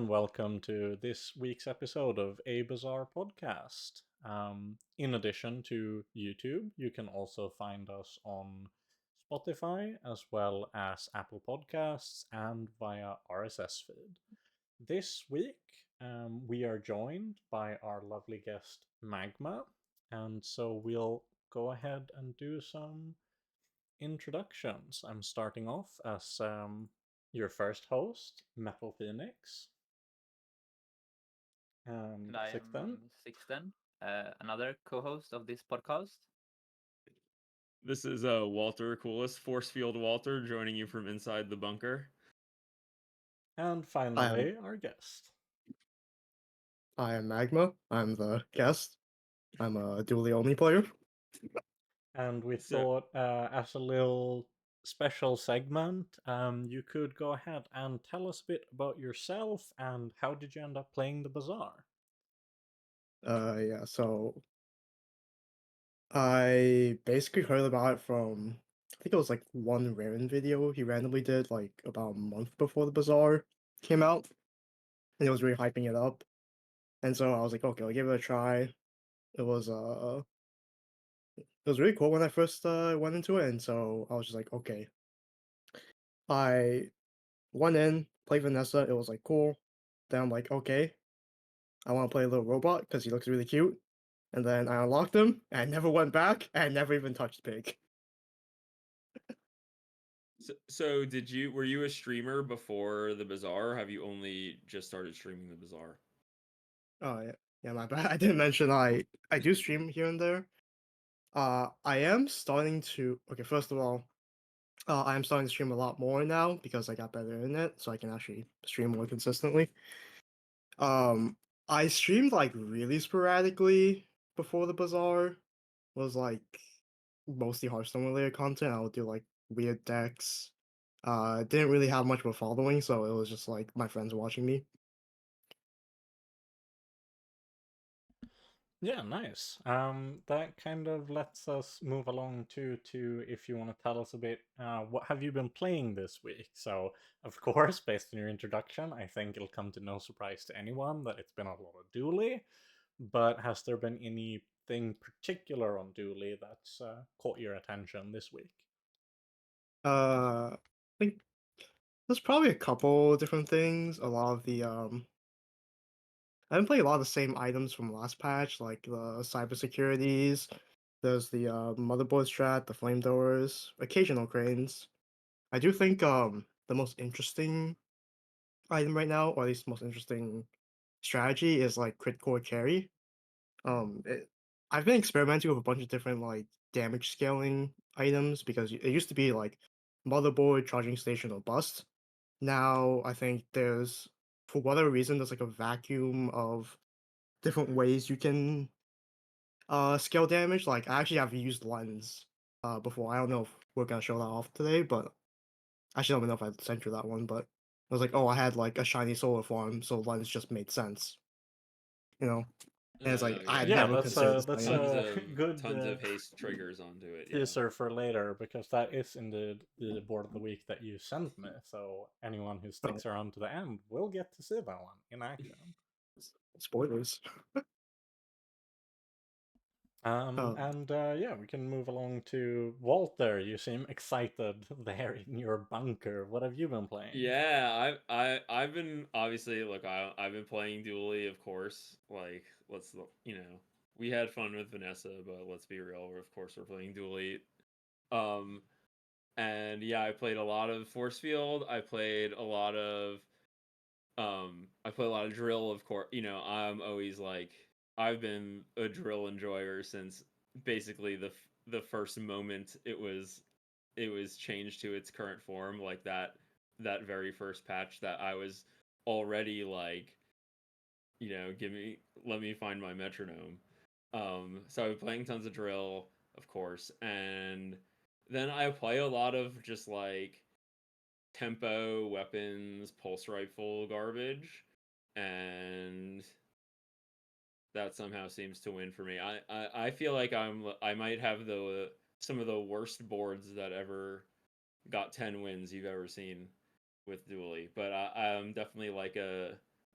and welcome to this week's episode of A Bazaar Podcast. In addition to YouTube, you can also find us on Spotify as well as Apple Podcasts and via RSS feed. This week, we are joined by our lovely guest Magma, and so we'll go ahead and do some introductions. I'm starting off as your first host, MetallFenix, and And I Sixten. am Sixten, another co-host of this podcast. This is Walter Coolis, Force Field Walter, joining you from inside the bunker. And I am finally, our guest. I am Magma. I'm the guest. I'm a dually only player. And we So- thought, as a little special segment, you could go ahead and tell us a bit about yourself and how did you end up playing the Bazaar? So I basically heard about it from I think it was like one Raren video he randomly did like about a month before the Bazaar came out. And he was really hyping it up. And so I was like, okay, I'll give it a try. It was really cool when I first went into it, and so I was just like, okay. I went in, played Vanessa, it was like cool. Then I'm like, okay, I want to play a little robot because he looks really cute. And then I unlocked him and never went back and never even touched Pig. So were you a streamer before the Bazaar, or have you only just started streaming the Bazaar? Oh yeah, my bad. I didn't mention I do stream here and there. I am starting to first of all, I am starting to stream a lot more now because I got better internet, so I can actually stream more consistently. I streamed like really sporadically before the Bazaar. Was like mostly Hearthstone related content. I would do like weird decks. Didn't really have much of a following, so it was just like my friends watching me. Yeah, nice. That kind of lets us move along to if you want to tell us a bit, what have you been playing this week? So, of course, based on your introduction, I think it'll come to no surprise to anyone that it's been a lot of Dooley. But has there been anything particular on Dooley that's caught your attention this week? I think there's probably a couple different things. A lot of the I haven't played a lot of the same items from last patch, like the cybersecurities. There's the motherboard strat, the flamethrowers, occasional cranes. I do think the most interesting item right now, or at least most interesting strategy, is like crit core carry. I've been experimenting with a bunch of different like damage scaling items because it used to be like motherboard, charging station, or bust. Now I think for whatever reason, there's like a vacuum of different ways you can scale damage. Like I actually have used lens before. I don't know if we're gonna show that off today, but actually I don't know if I sent you that one. But I was like, oh, I had like a shiny solar farm, so lens just made sense, you know. And it's like I had Yeah, never that's considered that's this item. a good tons of haste triggers onto it. Yeah. teaser for later because that is in the board of the week that you sent me. So anyone who sticks around to the end will get to see that one in action. Spoilers. Yeah, we can move along to Walter. You seem excited there in your bunker. What have you been playing? Yeah, I've been obviously I've been playing Dually, of course. Like we had fun with Vanessa, but let's be real, of course we're playing Dually. And yeah, I played a lot of Force Field. I play a lot of drill, of course. I'm always like I've been a drill enjoyer since basically the first moment it was changed to its current form, like that very first patch that I was already like, let me find my metronome. So I've been playing tons of drill, of course, and then I play a lot of just like tempo weapons, pulse rifle garbage, and that somehow seems to win for me. I feel like I might have the some of the worst boards that ever got 10 wins you've ever seen with Dually, but I'm definitely like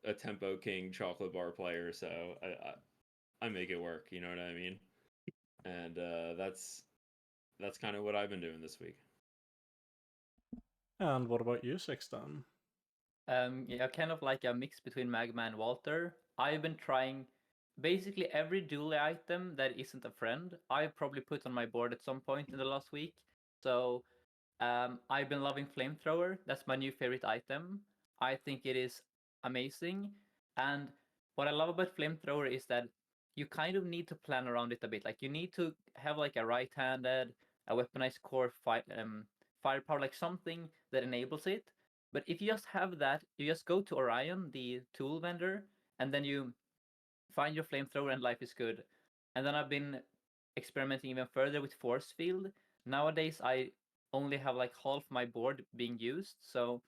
a Tempo King chocolate bar player, so I make it work. You know what I mean? And that's kind of what I've been doing this week. And what about you, Sixten? Yeah, kind of like a mix between Magma and Walter. I've been trying basically every dually item that isn't a friend. I probably put on my board at some point in the last week. So I've been loving Flamethrower. That's my new favorite item. I think it is amazing. And what I love about Flamethrower is that you kind of need to plan around it a bit. Like you need to have like a right-handed, a weaponized core firepower, like something that enables it. But if you just have that, you just go to Orion, the tool vendor, and then you find your flamethrower and life is good. And then I've been experimenting even further with force field. Nowadays I only have like half my board being used, so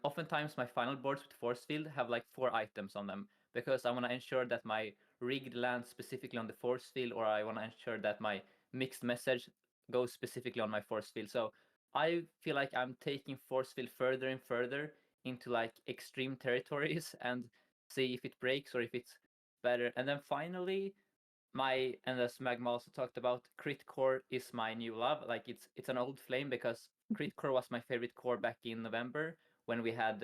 oftentimes my final boards with force field have like 4 items on them because I want to ensure that my rigged lands specifically on the force field, or I want to ensure that my mixed message goes specifically on my force field. So I feel like I'm taking force field further and further into like extreme territories and see if it breaks or if it's better. And then finally, and as Magma also talked about, Crit Core is my new love. Like it's an old flame because Crit Core was my favorite core back in November when we had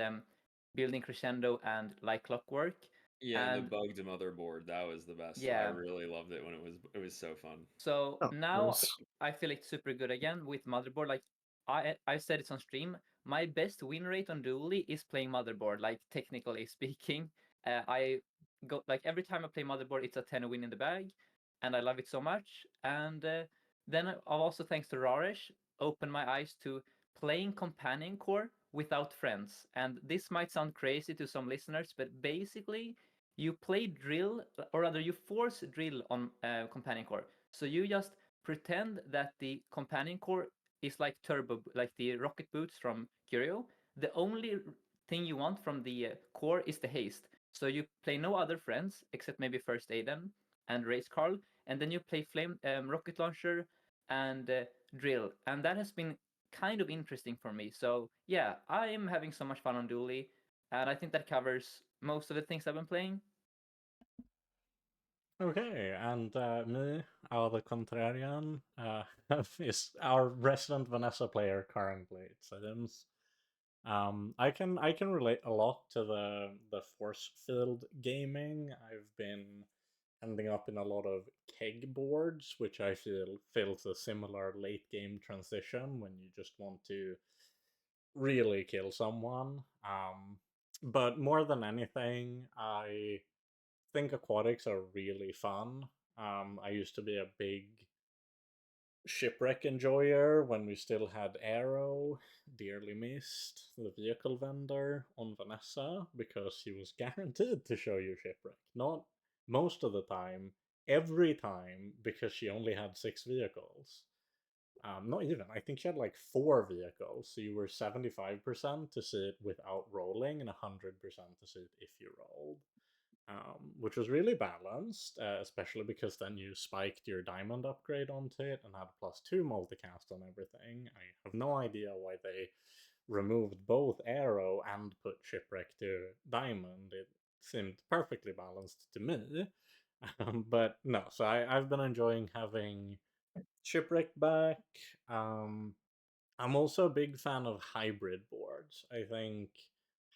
Building Crescendo and Like Clockwork. Yeah, and the And bugged motherboard, that was the best. I yeah, really loved it when it was so fun. so Oh, now nice. I feel it's super good again with Motherboard. Like I said it's on stream. My best win rate on Dually is playing Motherboard. Like technically speaking, I go like every time I play Motherboard, it's a 10 win in the bag, and I love it so much. And then I've also, thanks to Raresh, opened my eyes to playing Companion Core without friends. And this might sound crazy to some listeners, but basically you play drill, or rather you force drill on Companion Core. So you just pretend that the Companion Core is like turbo, like the rocket boots from Curio. The only thing you want from the core is the haste. So you play no other friends except maybe First Aiden and Race Carl, and then you play Flame Rocket Launcher and Drill, and that has been kind of interesting for me. So yeah, I am having so much fun on Dually, and I think that covers most of the things I've been playing. Okay, and me, the contrarian, is our resident Vanessa player currently, it seems. I can relate a lot to the force field gaming. I've been ending up in a lot of keg boards, which I feel feels a similar late game transition when you just want to really kill someone. But more than anything, I think aquatics are really fun. I used to be a big shipwreck enjoyer when we still had Arrow, dearly missed the vehicle vendor on Vanessa because he was guaranteed to show you shipwreck. Not most of the time, every time, because she only had 6 vehicles. Not even. I think she had like 4 vehicles, so you were 75% to see it without rolling and 100% to see it if you rolled. Which was really balanced, especially because then you spiked your diamond upgrade onto it and had +2 multicast on everything. I have no idea why they removed both arrow and put shipwreck to diamond. It seemed perfectly balanced to me. But no, so I've been enjoying having shipwreck back. Um, I'm also a big fan of hybrid boards. I think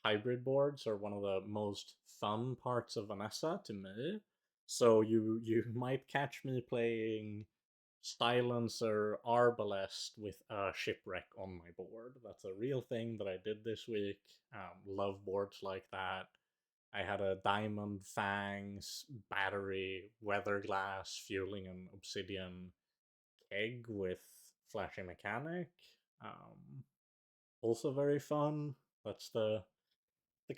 hybrid boards are one of the most fun parts of Vanessa to me. So you might catch me playing Silencer Arbalest with a shipwreck on my board. That's a real thing that I did this week. Love boards like that. I had a Diamond Fangs battery, weather glass, fueling an obsidian keg with flashy mechanic. Um, Also very fun. That's the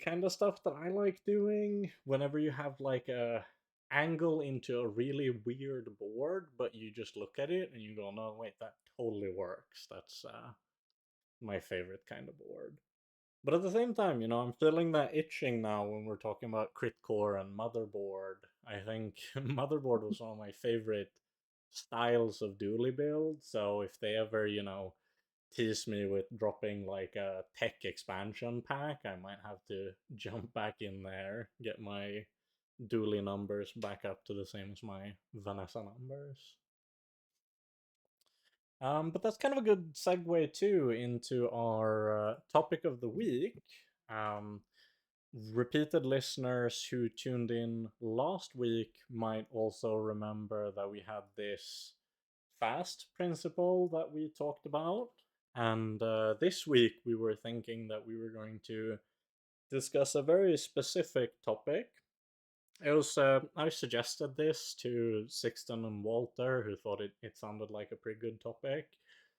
kind of stuff that I like doing whenever you have like a angle into a really weird board, but you just look at it and you go, no, wait, that totally works. That's my favorite kind of board. But at the same time, I'm feeling that itching now when we're talking about Crit Core and Motherboard. I think Motherboard was one of my favorite styles of dually build. So if they ever, tease me with dropping like a tech expansion pack, I might have to jump back in there, get my Dooley numbers back up to the same as my Vanessa numbers. But that's kind of a good segue too into our topic of the week. Repeated listeners who tuned in last week might also remember that we had this fast principle that we talked about. And this week we were thinking that we were going to discuss a very specific topic. It was I suggested this to Sixten and Walter, who thought it sounded like a pretty good topic.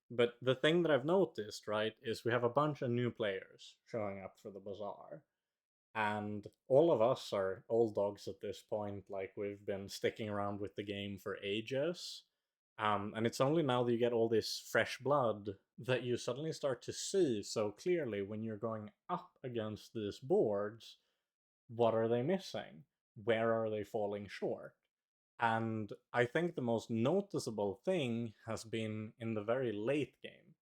But the thing that I've noticed, right, is we have a bunch of new players showing up for the bazaar. And all of us are old dogs at this point, like we've been sticking around with the game for ages. And it's only now that you get all this fresh blood that you suddenly start to see so clearly when you're going up against these boards, what are they missing? Where are they falling short? And I think the most noticeable thing has been in the very late game.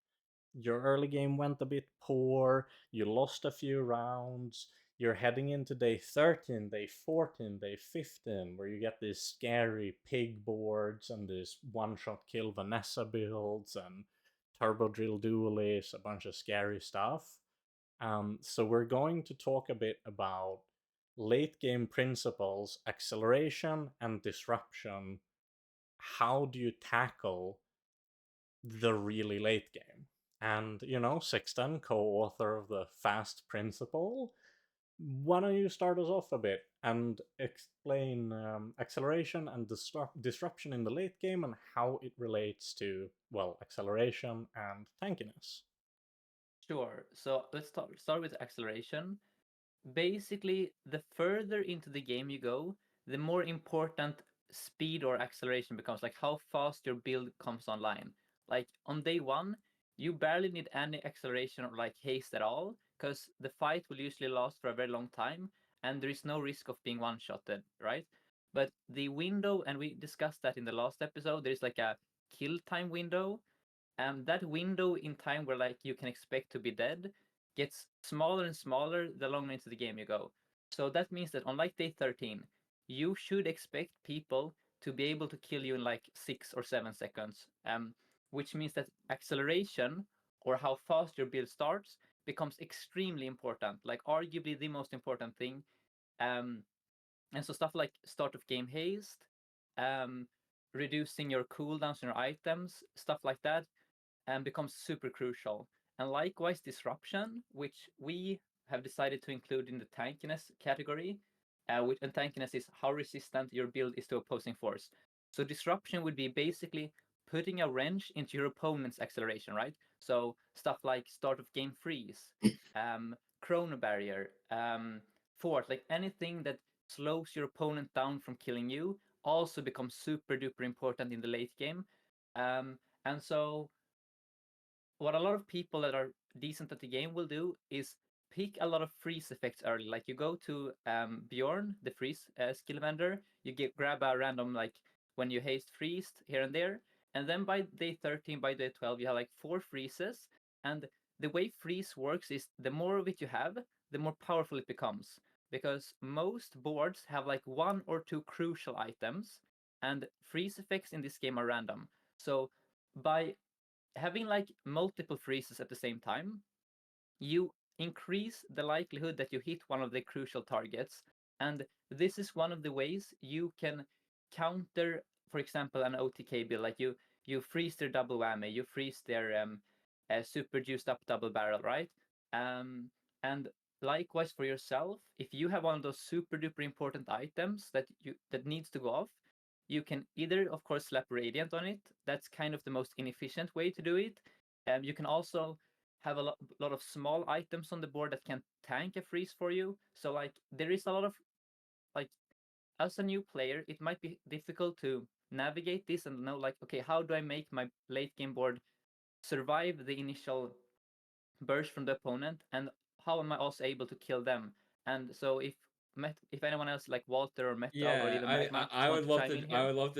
Your early game went a bit poor, you lost a few rounds, you're heading into day 13, day 14, day 15, where you get these scary pig boards and these one-shot kill Vanessa builds and turbo drill dualies, a bunch of scary stuff. So we're going to talk a bit about late game principles, acceleration and disruption. How do you tackle the really late game? And, Sixten, co-author of the Fast Principle, why don't you start us off a bit and explain acceleration and disruption in the late game and how it relates to, well, acceleration and tankiness? Sure. So let's start with acceleration. Basically, the further into the game you go, the more important speed or acceleration becomes, like how fast your build comes online. Like on day one, you barely need any acceleration or like haste at all, because the fight will usually last for a very long time, and there is no risk of being one-shotted, right? But the window, and we discussed that in the last episode, there's like a kill time window, and that window in time where like you can expect to be dead gets smaller and smaller the longer into the game you go. So that means that on like day 13, you should expect people to be able to kill you in like 6 or 7 seconds. Which means that acceleration, or how fast your build starts, becomes extremely important, like arguably the most important thing. Um, and so stuff like start of game haste, um, reducing your cooldowns on your items, stuff like that, and becomes super crucial. And likewise, disruption, which we have decided to include in the tankiness category, and tankiness is how resistant your build is to opposing force. So disruption would be basically putting a wrench into your opponent's acceleration, right? So stuff like start of game freeze, chrono barrier, fort, like anything that slows your opponent down from killing you also becomes super duper important in the late game. And so what a lot of people that are decent at the game will do is pick a lot of freeze effects early. Like you go to Bjorn, the freeze skill vendor, you grab a random, like when you haste freeze here and there, and then by day 13, by day 12, you have like 4 freezes. And the way freeze works is the more of it you have, the more powerful it becomes. Because most boards have like 1 or 2 crucial items, and freeze effects in this game are random. So by having like multiple freezes at the same time, you increase the likelihood that you hit one of the crucial targets. And this is one of the ways you can counter, for example, an OTK build. Like you freeze their double whammy, you freeze their super juiced up double barrel, right? And likewise for yourself, if you have one of those super duper important items that needs to go off, you can either, of course, slap Radiant on it. That's kind of the most inefficient way to do it. You can also have a lot of small items on the board that can tank a freeze for you. So like there is a lot of, like, as a new player, it might be difficult to navigate this and know like, okay, how do I make my late game board survive the initial burst from the opponent, and how am I also able to kill them? And so if anyone else like Walter or Metal or Yeah, even Magma I want would to love chime to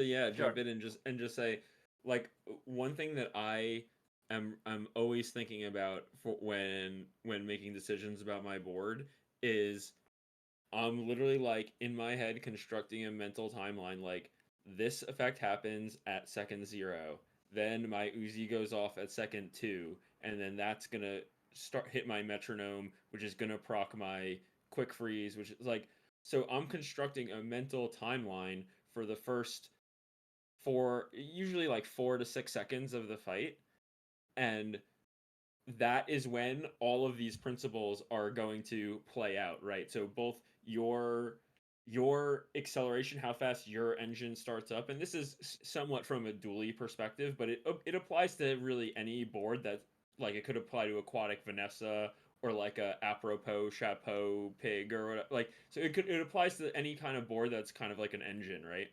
in here, jump sure. in and just say, like, one thing that I I'm always thinking about for when making decisions about my board is I'm literally like in my head constructing a mental timeline like this effect happens at second 0, then my Uzi goes off at second 2, and then that's gonna start hit my metronome, which is gonna proc my quick freeze, which is like so I'm constructing a mental timeline for the first usually like 4 to 6 seconds of the fight, and that is when all of these principles are going to play out, right? So both your acceleration, how fast your engine starts up, and this is somewhat from a dually perspective, but it applies to really any board that like it could apply to aquatic Vanessa or like a apropos chapeau pig or whatever. Like so it applies to any kind of board that's kind of like an engine, right?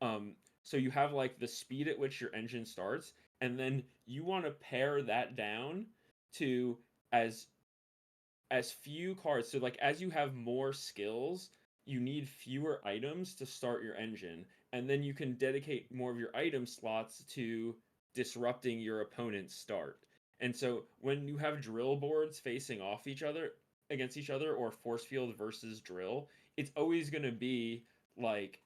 Um, so you have like the speed at which your engine starts, and then you want to pare that down to as as few cards. So like as you have more skills, you need fewer items to start your engine, and then you can dedicate more of your item slots to disrupting your opponent's start. And so when you have drill boards facing off each other against each other or force field versus drill, it's always going to be like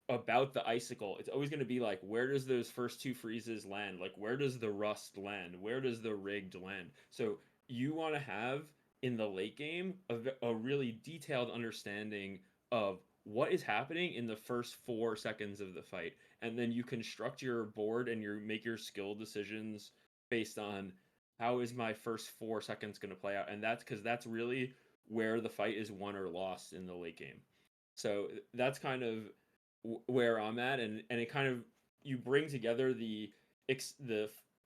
about the icicle. It's always going to be like, where does those first two freezes land? Like, where does the rust land? Where does the rigged land? So you want to have in the late game a really detailed understanding of what is happening in the first 4 seconds of the fight, and then you construct your board and you make your skill decisions based on how is my first 4 seconds going to play out, and that's because that's really where the fight is won or lost in the late game. So that's kind of where I'm at, and it kind of you bring together the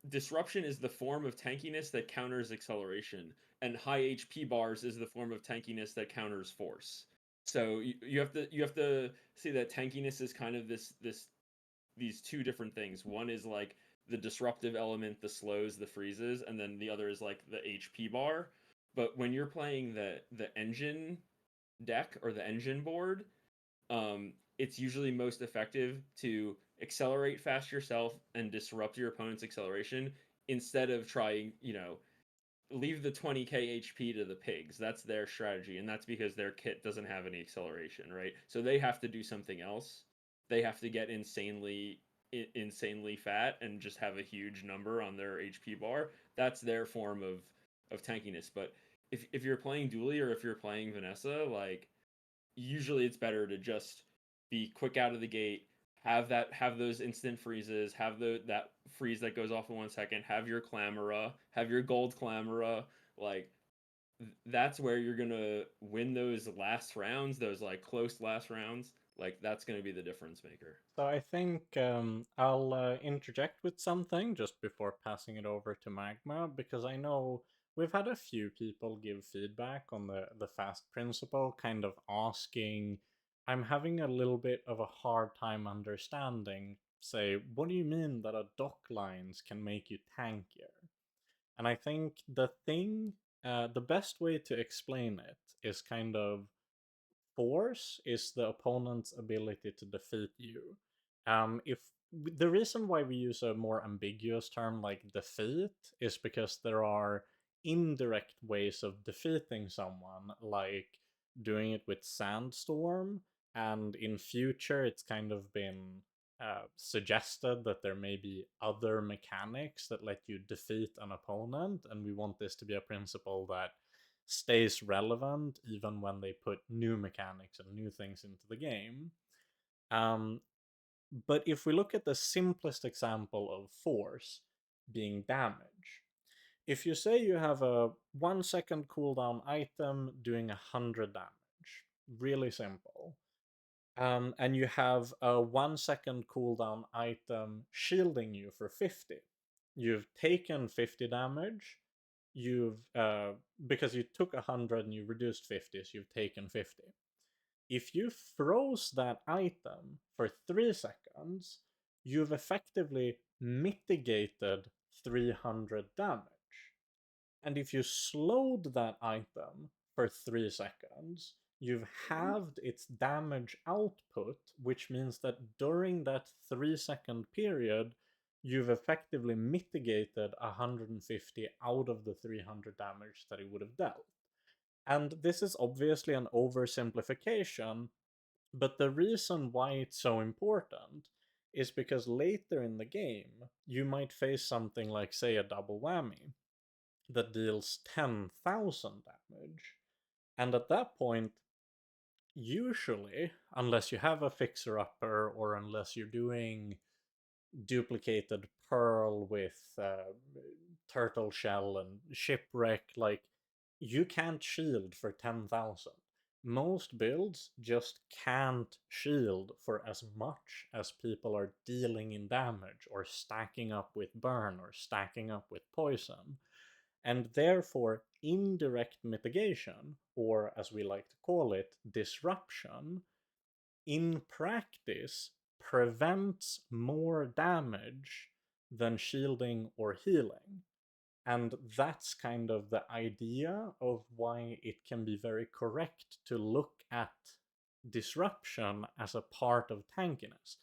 disruption is the form of tankiness that counters acceleration, and high HP bars is the form of tankiness that counters force. So you have to see that tankiness is kind of these two different things. One is like the disruptive element, the slows, the freezes, and then the other is like the HP bar. But when you're playing the engine deck or the engine board, it's usually most effective to accelerate fast yourself and disrupt your opponent's acceleration instead of trying, leave the 20k HP to the pigs. That's their strategy, and that's because their kit doesn't have any acceleration, right? So they have to do something else. They have to get insanely fat and just have a huge number on their HP bar. That's their form of tankiness. But if you're playing Dually or if you're playing Vanessa, like usually it's better to just be quick out of the gate, have those instant freezes, have that freeze that goes off in 1 second, have your Clamora, have your gold Clamora, like that's where you're gonna win those last rounds, those like close last rounds. Like that's gonna be the difference maker. So I think I'll interject with something just before passing it over to Magma, because I know we've had a few people give feedback on the fast principle, kind of asking, I'm having a little bit of a hard time understanding, say, what do you mean that a dock lines can make you tankier? And I think the best way to explain it is kind of force is the opponent's ability to defeat you. If the reason why we use a more ambiguous term like defeat is because there are indirect ways of defeating someone, like doing it with Sandstorm, and in future it's kind of been suggested that there may be other mechanics that let you defeat an opponent, and we want this to be a principle that stays relevant even when they put new mechanics and new things into the game. But if we look at the simplest example of force being damage, if you say you have a 1 second cooldown item doing 100 damage, really simple, and you have a 1 second cooldown item shielding you for 50, you've taken 50 damage, you've because you took 100 and you reduced 50, so you've taken 50. If you froze that item for 3 seconds, you've effectively mitigated 300 damage. And if you slowed that item for 3 seconds, you've halved its damage output, which means that during that 3 second period, you've effectively mitigated 150 out of the 300 damage that it would have dealt. And this is obviously an oversimplification, but the reason why it's so important is because later in the game, you might face something like, say, a double whammy that deals 10,000 damage. And at that point, usually, unless you have a fixer-upper or unless you're doing duplicated pearl with turtle shell and shipwreck, like, you can't shield for 10,000. Most builds just can't shield for as much as people are dealing in damage or stacking up with burn or stacking up with poison. And therefore, indirect mitigation, or as we like to call it, disruption, in practice prevents more damage than shielding or healing. And that's kind of the idea of why it can be very correct to look at disruption as a part of tankiness.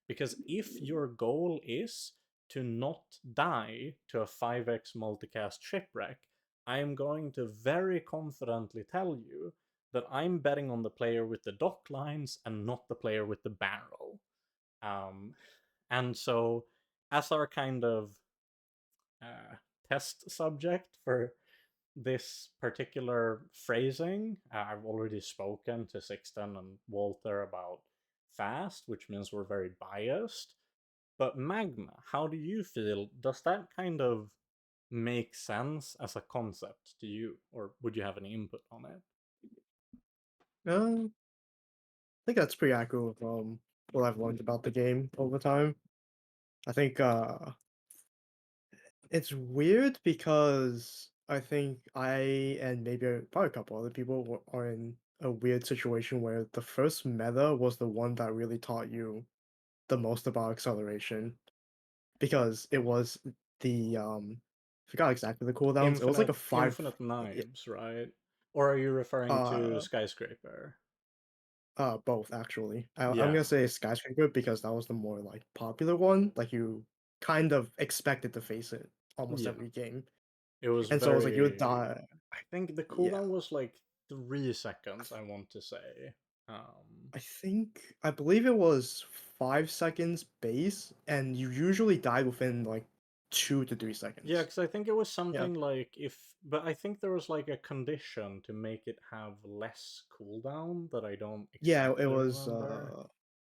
Because if your goal is to not die to a 5x multicast shipwreck, I am going to very confidently tell you that I'm betting on the player with the dock lines and not the player with the barrel. And so, as our kind of test subject for this particular phrasing, I've already spoken to Sixten and Walter about fast, which means we're very biased. But Magma, how do you feel? Does that kind of make sense as a concept to you, or would you have any input on it? I think that's pretty accurate from what I've learned about the game over time. I think it's weird because I think I and maybe probably a couple other people are in a weird situation where the first meta was the one that really taught you the most about acceleration because it was the forgot exactly the cooldowns. It was like a Infinite knives, right? Or are you referring to uh skyscraper? both actually. I'm Yeah, gonna say skyscraper because that was the more like popular one. Like you kind of expected to face it almost yeah. every game, It was and so it was like you would very. die. I think the Yeah, cooldown was like 3 seconds, I want to say. Um, I believe it was 5 seconds base, and you usually die within like 2 to 3 yeah, seconds. because I think it was Yeah, something like if. But I think there was like a condition to make it have less cooldown that I don't yeah. exactly remember.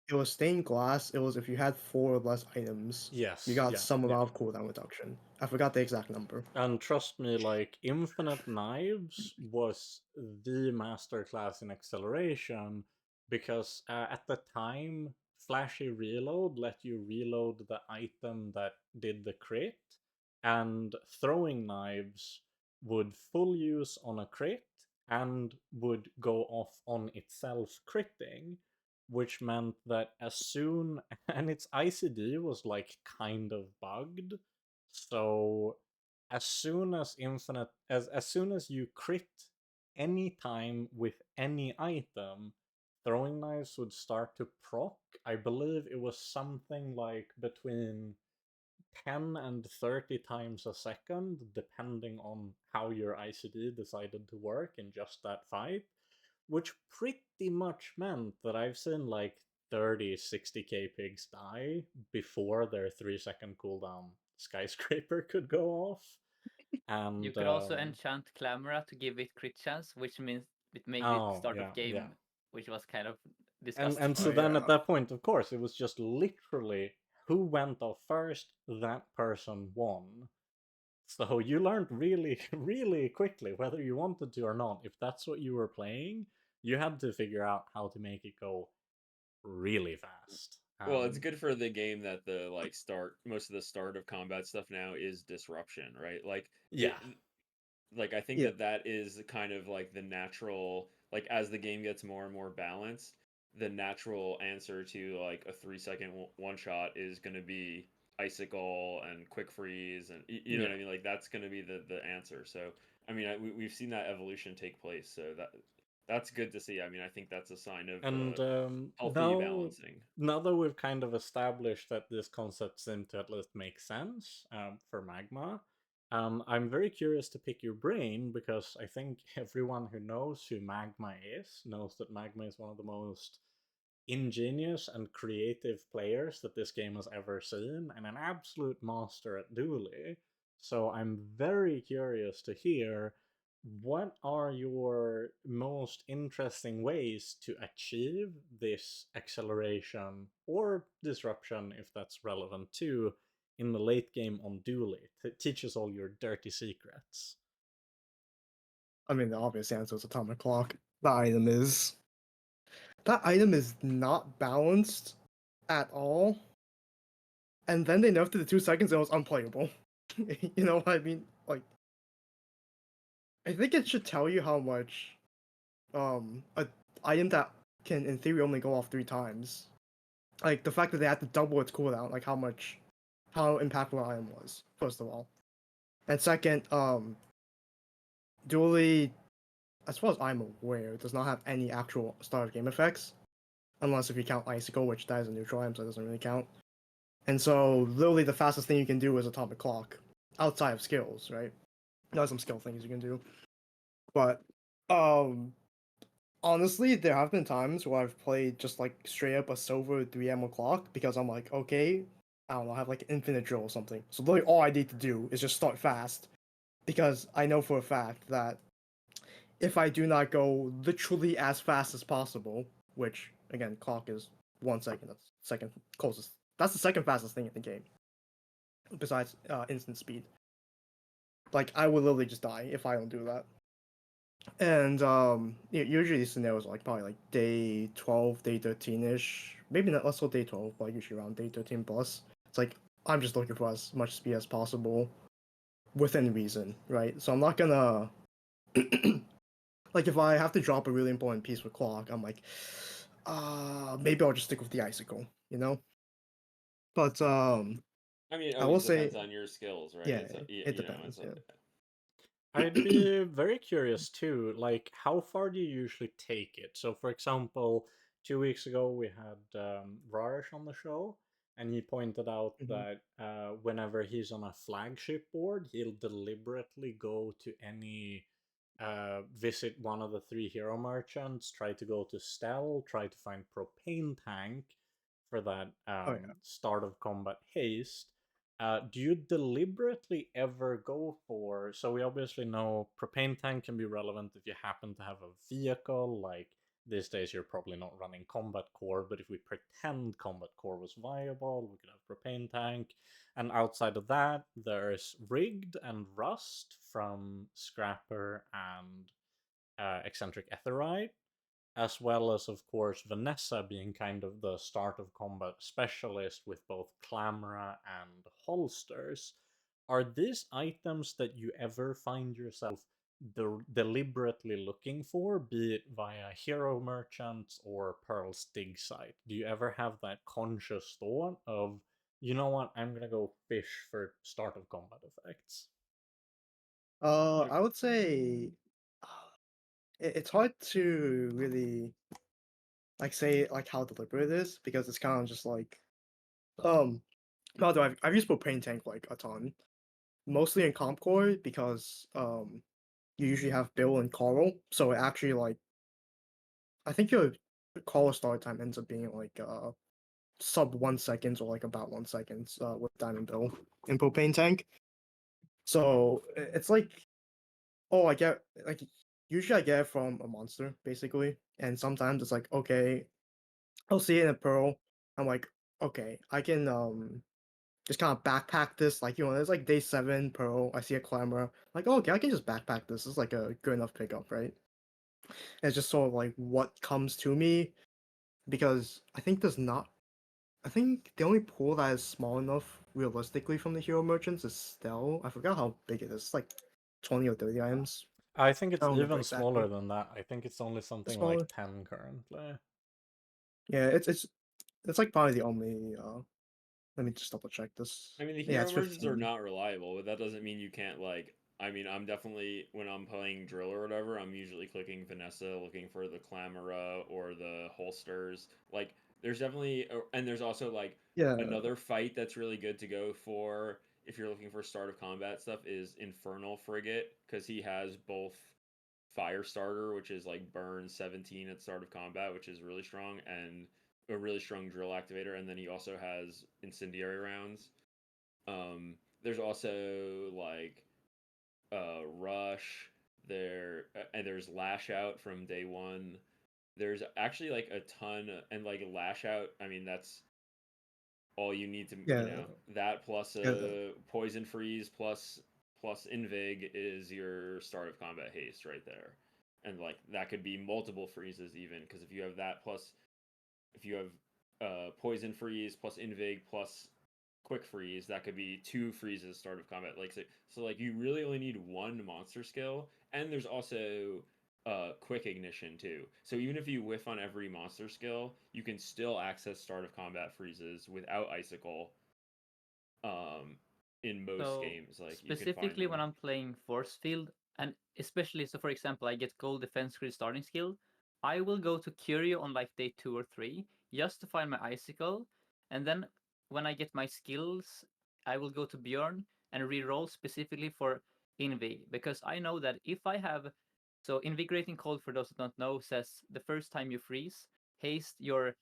It was stained glass. It was if you had 4 or less items, you Yes, got yeah, some yeah. amount of cooldown reduction. I forgot the exact number. And trust me, like, Infinite Knives was the masterclass in acceleration because at the time, Flashy Reload let you reload the item that did the crit, and Throwing Knives would full use on a crit and would go off on itself critting, which meant that as soon and its ICD was like kind of bugged. So as soon as you crit any time with any item, throwing knives would start to proc. I believe it was something like between 10 and 30 times a second, depending on how your ICD decided to work in just that fight, which pretty much meant that I've seen like 30, 60k pigs die before their 3 second cooldown skyscraper could go off. You And could also enchant Clamora to give it crit chance, which means it made it oh start yeah, of game, yeah. which was kind of And disgusting. so Oh then at yeah. that point, of course, it was just literally who went off first, that person won. So you learned really, really quickly, whether you wanted to or not. If that's what you were playing, you had to figure out how to make it go really fast. Well, it's good for the game that the most of the start of combat stuff now is disruption, right? Like Yeah, like I think Yeah. that is kind of like the natural, like as the game gets more and more balanced, the natural answer to like a 3 second one shot is going to be icicle and quick freeze, and you know what yeah. I mean, like that's going to be the answer. So I mean we've seen that evolution take place, so That's good to see. I mean, I think that's a sign of And healthy balancing. now that we've kind of established that this concept seemed to at least make sense for Magma, I'm very curious to pick your brain because I think everyone who knows who Magma is knows that Magma is one of the most ingenious and creative players that this game has ever seen, and an absolute master at dueling. So I'm very curious to hear what are your most interesting ways to achieve this acceleration or disruption, if that's relevant too, in the late game on Dooley. Teach us all your dirty secrets. I mean, the obvious answer is Atomic Clock. That item is not balanced at all. And then they nerfed it to 2 seconds and it was unplayable. You know what I mean? Like, I think it should tell you how much a item that can in theory only go off 3 times. Like the fact that they had to double its cooldown, like how impactful the item was, first of all. And second, Dually, as far as I'm aware, does not have any actual start of game effects. Unless if you count Icicle, which that is a neutral item, so it doesn't really count. And so literally the fastest thing you can do is Atomic Clock. Outside of skills, right? There's some skill things you can do. But honestly, there have been times where I've played just like straight up a silver 3 ammo clock because I'm like, okay, I don't know, I have like infinite drill or something. So literally all I need to do is just start fast. Because I know for a fact that if I do not go literally as fast as possible, which again, clock is 1 second, that's second closest. That's the second fastest thing in the game. Besides instant speed. Like I would literally just die if I don't do that. And usually these scenarios are like probably like day 12, day 13-ish. Maybe not less so day 12, but usually around day 13 plus. It's like I'm just looking for as much speed as possible within reason, right? So I'm not gonna like if I have to drop a really important piece with clock, I'm like maybe I'll just stick with the icicle, you know? But I mean, it I will always say depends on your skills, right? yeah, It's it depends. Yeah. I'd be very curious too, like how far do you usually take it? So, for example, 2 weeks ago we had Rarish on the show, and he pointed out that whenever he's on a flagship board, he'll deliberately go to any visit one of the 3 hero merchants, try to go to Stell, try to find propane tank for that start of combat haste. Do you deliberately ever go for? So we obviously know propane tank can be relevant if you happen to have a vehicle. Like these days, you're probably not running combat core, but if we pretend combat core was viable, we could have propane tank. And outside of that, there's rigged and rust from Scrapper and eccentric Etherite, as well as, of course, Vanessa being kind of the start of combat specialist with both Clamora and holsters. Are these items that you ever find yourself deliberately looking for, be it via hero merchants or Pearl's dig site? Do you ever have that conscious thought of, you know what, I'm gonna go fish for start of combat effects? I would say it's hard to really like say like how deliberate it is because it's kind of just like although I've used propane tank like a ton, mostly in comp core because you usually have Bill and Coral, so it actually like I think your Coral start time ends up being like sub 1 seconds or like about 1 second with Diamond Bill in propane tank. So it's like oh I get like usually I get it from a monster basically, and sometimes it's like okay I'll see it in a Pearl. I'm like okay I can just kind of backpack this. Like, you know, it's like day 7 Pearl. I see a Clamor. Like, oh, okay, I can just backpack this. It's like a good enough pickup, right? And it's just sort of like what comes to me because I think there's not. I think the only pool that is small enough realistically from the hero merchants is Stell. I forgot how big it is. It's like 20 or 30 items. I think I it's don't remember even smaller exactly. than that. I think it's only something like Smaller. 10 currently. Yeah, it's like probably the only. Let me just double check this. I mean, the Yeah, hero it's merchants are 15. not reliable, but that doesn't mean you can't like I mean, I'm definitely when I'm playing drill or whatever, I'm usually clicking Vanessa, looking for the Clamora or the holsters. Like, there's definitely, and there's also like Yeah. another fight that's really good to go for if you're looking for start of combat stuff is Infernal Frigate because he has both Fire Starter, which is like burn 17 at start of combat, which is really strong, and a really strong drill activator, and then he also has incendiary rounds. There's also like Rush. And there's Lash Out from day one. There's actually like a ton, and like Lash Out. I mean, that's all you need to, Yeah. that plus Yeah. a Poison Freeze plus Invig is your start of combat haste right there, and like that could be multiple freezes even because if you have that plus if you have Poison Freeze plus Invig plus quick freeze, that could be 2 freezes start of combat. Like so like you really only need 1 monster skill, and there's also quick ignition too. So even if you whiff on every monster skill, you can still access start of combat freezes without icicle. Um, in most So games, like you can find specifically when them. I'm playing force field, and especially so for example, I get gold defense grid starting skill, I will go to Curio on like day 2 or 3 just to find my icicle, and then when I get my skills, I will go to Bjorn and re-roll specifically for Invig because I know that if I have so invigorating cold for those that don't know says the first time you freeze, haste your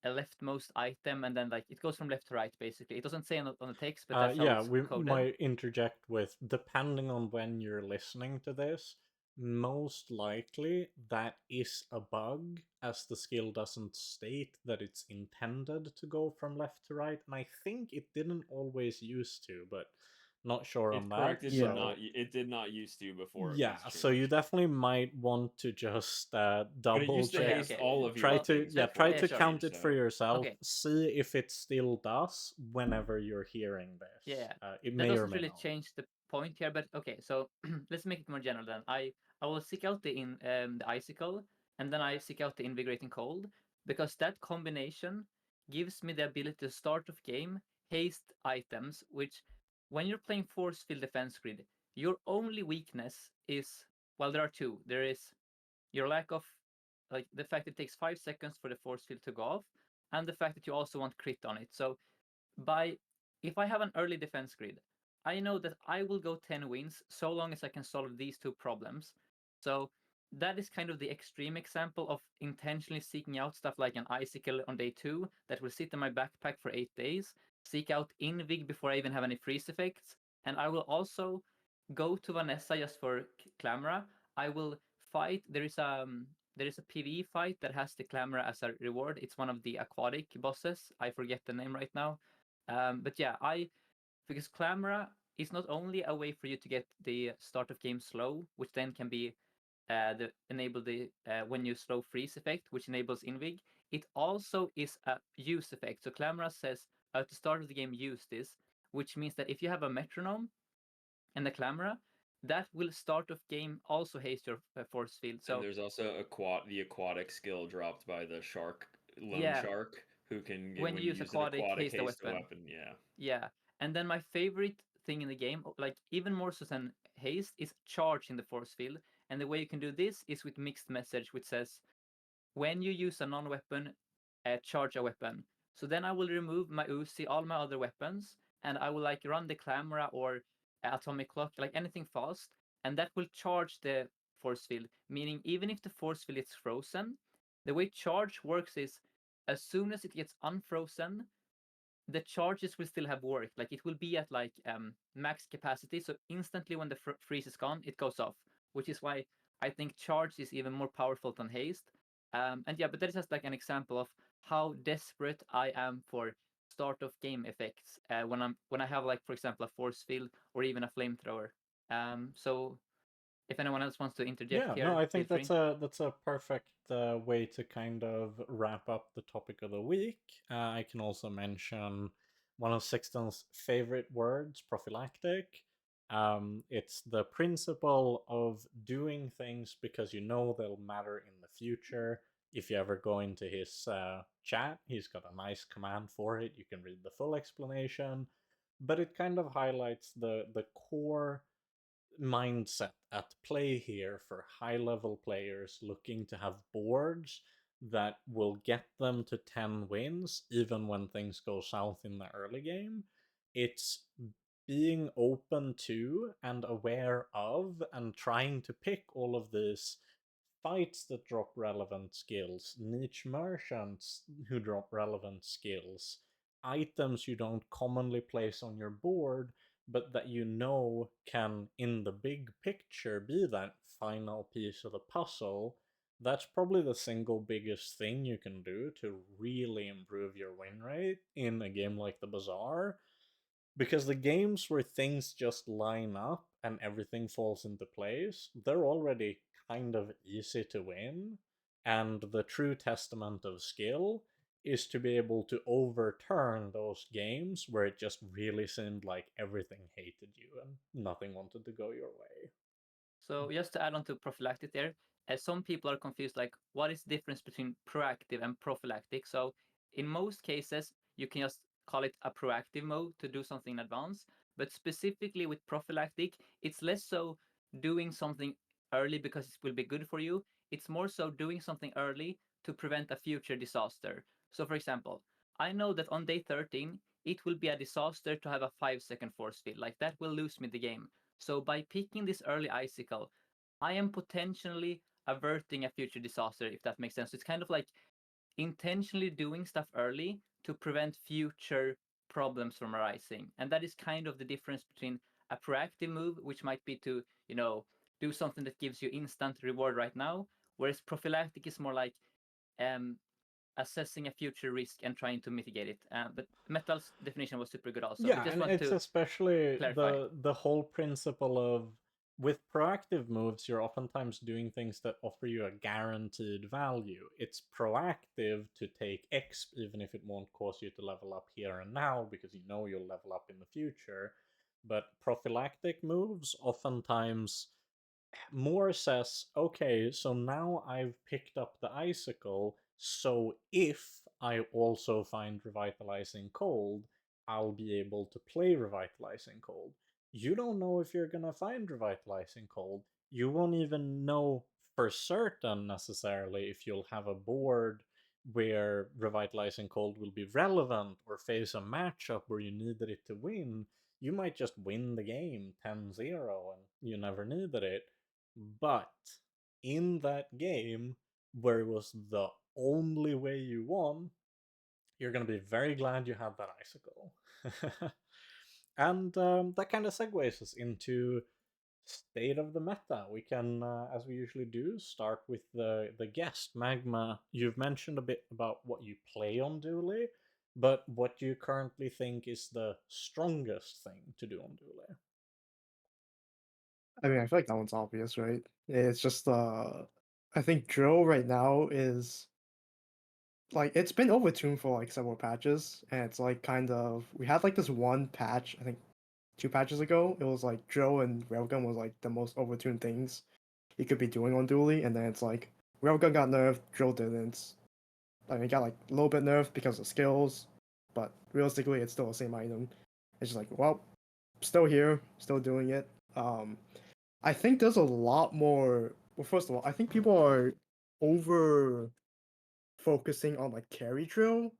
a leftmost item, and then like it goes from left to right basically. It doesn't say on the text, but that's how Yeah, it's we coded. might interject with, depending on when you're listening to this, most likely that is a bug, as the skill doesn't state that it's intended to go from left to right, and I think it didn't always used to, but not sure on It that. corrected, Yeah. but not. It did not used to before it Yeah, was so you changed. definitely might want to just But it double used to check. Okay, haste okay. all of your Try Well, to things but try before yeah, it to was sure. count changed. it for So yourself. Okay, See if it still does whenever you're hearing this. yeah. It That may or doesn't may really not. change the point here, but okay. So let's make it more general then. I will seek out the icicle, and then I seek out the invigorating cold because that combination gives me the ability to start of game haste items, which when you're playing force field defense grid, your only weakness is well, there are two. There is your lack of like the fact it takes 5 seconds for the force field to go off, and the fact that you also want crit on it. So by if I have an early defense grid, I know that I will go 10 wins so long as I can solve these two problems. So that is kind of the extreme example of intentionally seeking out stuff like an icicle on day 2 that will sit in my backpack for 8 days, seek out Invig before I even have any freeze effects, and I will also go to Vanessa just for Clamora. I will fight. There is a PvE fight that has the Clamora as a reward. It's one of the aquatic bosses. I forget the name right now. But yeah, because Clamora is not only a way for you to get the start of game slow, which then can be enable the when you slow freeze effect, which enables Invig. It also is a use effect. So Clamora says at the start of the game use this, which means that if you have a metronome and the Clamora, that will start of game also haste your force field. and So there's also the aquatic skill dropped by the shark lone yeah, shark who can get when when you you use use an aquatic, aquatic haste a haste a weapon. weapon. Yeah. Yeah, and then my favorite thing in the game, like even more so than haste, is charge in the force field. And the way you can do this is with mixed message, which says when you use a non-weapon, charge a weapon. So then I will remove my Uzi, all my other weapons, and I will like run the Clamora or Atomic Clock, like anything fast, and that will charge the force field. Meaning even if the force field is frozen, the way charge works is as soon as it gets unfrozen, the charges will still have work. Like it will be at like max capacity. So instantly when the freeze is gone, it goes off, which is why I think charge is even more powerful than haste. And yeah, but that is just like an example of how desperate I am for start of game effects when I have like for example a force field or even a flamethrower. So if anyone else wants to interject Yeah, no, here, I feel think free. that's a perfect way to kind of wrap up the topic of the week. I can also mention one of Sixten's favorite words, prophylactic. It's the principle of doing things because you know they'll matter in the future. If you ever go into his chat, he's got a nice command for it. You can read the full explanation, but it kind of highlights the core mindset at play here for high level players looking to have boards that will get them to 10 wins even when things go south in the early game. It's being open to and aware of and trying to pick all of these fights that drop relevant skills, niche merchants who drop relevant skills, items you don't commonly place on your board, but that you know can, in the big picture, be that final piece of the puzzle. That's probably the single biggest thing you can do to really improve your win rate in a game like the Bazaar. Because the games where things just line up and everything falls into place, they're already kind of easy to win. And the true testament of skill is to be able to overturn those games where it just really seemed like everything hated you and nothing wanted to go your way. So just to add on to prophylactic there, as some people are confused, like what is the difference between proactive and prophylactic? So in most cases, you can just call it a proactive mode to do something in advance. But specifically with prophylactic, it's less so doing something early because it will be good for you. It's more so doing something early to prevent a future disaster. So for example, I know that on day 13, it will be a disaster to have a 5-second force field. Like that will lose me the game. So by picking this early icicle, I am potentially averting a future disaster, if that makes sense. It's kind of like intentionally doing stuff early to prevent future problems from arising. And that is kind of the difference between a proactive move, which might be to, do something that gives you instant reward right now, whereas prophylactic is more like um, assessing a future risk and trying to mitigate it. But Metal's definition was super good also. Yeah, But just and want it's to especially clarify. the whole principle of with proactive moves, you're oftentimes doing things that offer you a guaranteed value. It's proactive to take X even if it won't cause you to level up here and now because you know you'll level up in the future. But prophylactic moves oftentimes more says, okay, so now I've picked up the icicle, so if I also find Revitalizing Cold, I'll be able to play Revitalizing Cold. You don't know if you're gonna find Revitalizing Cold. You won't even know for certain necessarily if you'll have a board where Revitalizing Cold will be relevant or face a matchup where you needed it to win. You might just win the game 10-0 and you never needed it. But in that game, where it was the only way you won, you're going to be very glad you had that icicle. And that kind of segues us into state of the meta. We can, as we usually do, start with the guest. Magma, you've mentioned a bit about what you play on Dooley, but what do you currently think is the strongest thing to do on Dooley? I mean, I feel like that one's obvious, right? It's just I think drill right now is like it's been overtuned for like several patches, and it's like kind of we had like this one patch, I think 2 patches ago. It was like drill and railgun was like the most overtuned things you could be doing on Dooley, and then it's like railgun got nerfed, drill didn't. I mean, it got like a little bit nerfed because of skills, but realistically, it's still the same item. It's just like, well, still here, still doing it. I think there's a lot more. Well, first of all, I think people are over focusing on like carry drill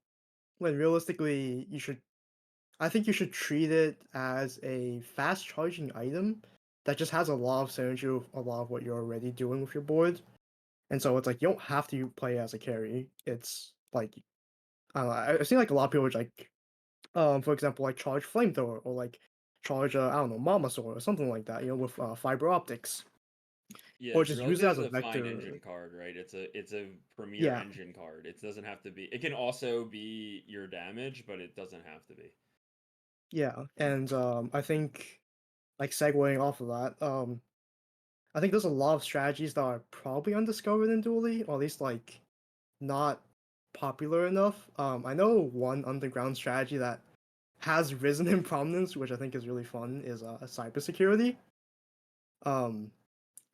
when realistically you should. I think you should treat it as a fast charging item that just has a lot of synergy with a lot of what you're already doing with your board. And so it's like you don't have to play as a carry. It's like I don't know, I've seen like a lot of people like for example like charge flamethrower or like charge I don't know mama sword or something like that, with fiber optics. Yeah, Or just drill use it is as a a fine vector. engine card, right? It's a premier Yeah, engine card. It doesn't have to be. It can also be your damage, but it doesn't have to be. yeah. And I think like segueing off of that, I think there's a lot of strategies that are probably undiscovered in Dually, or at least like not popular enough. I know one underground strategy that has risen in prominence, which I think is really fun, is cybersecurity. Um,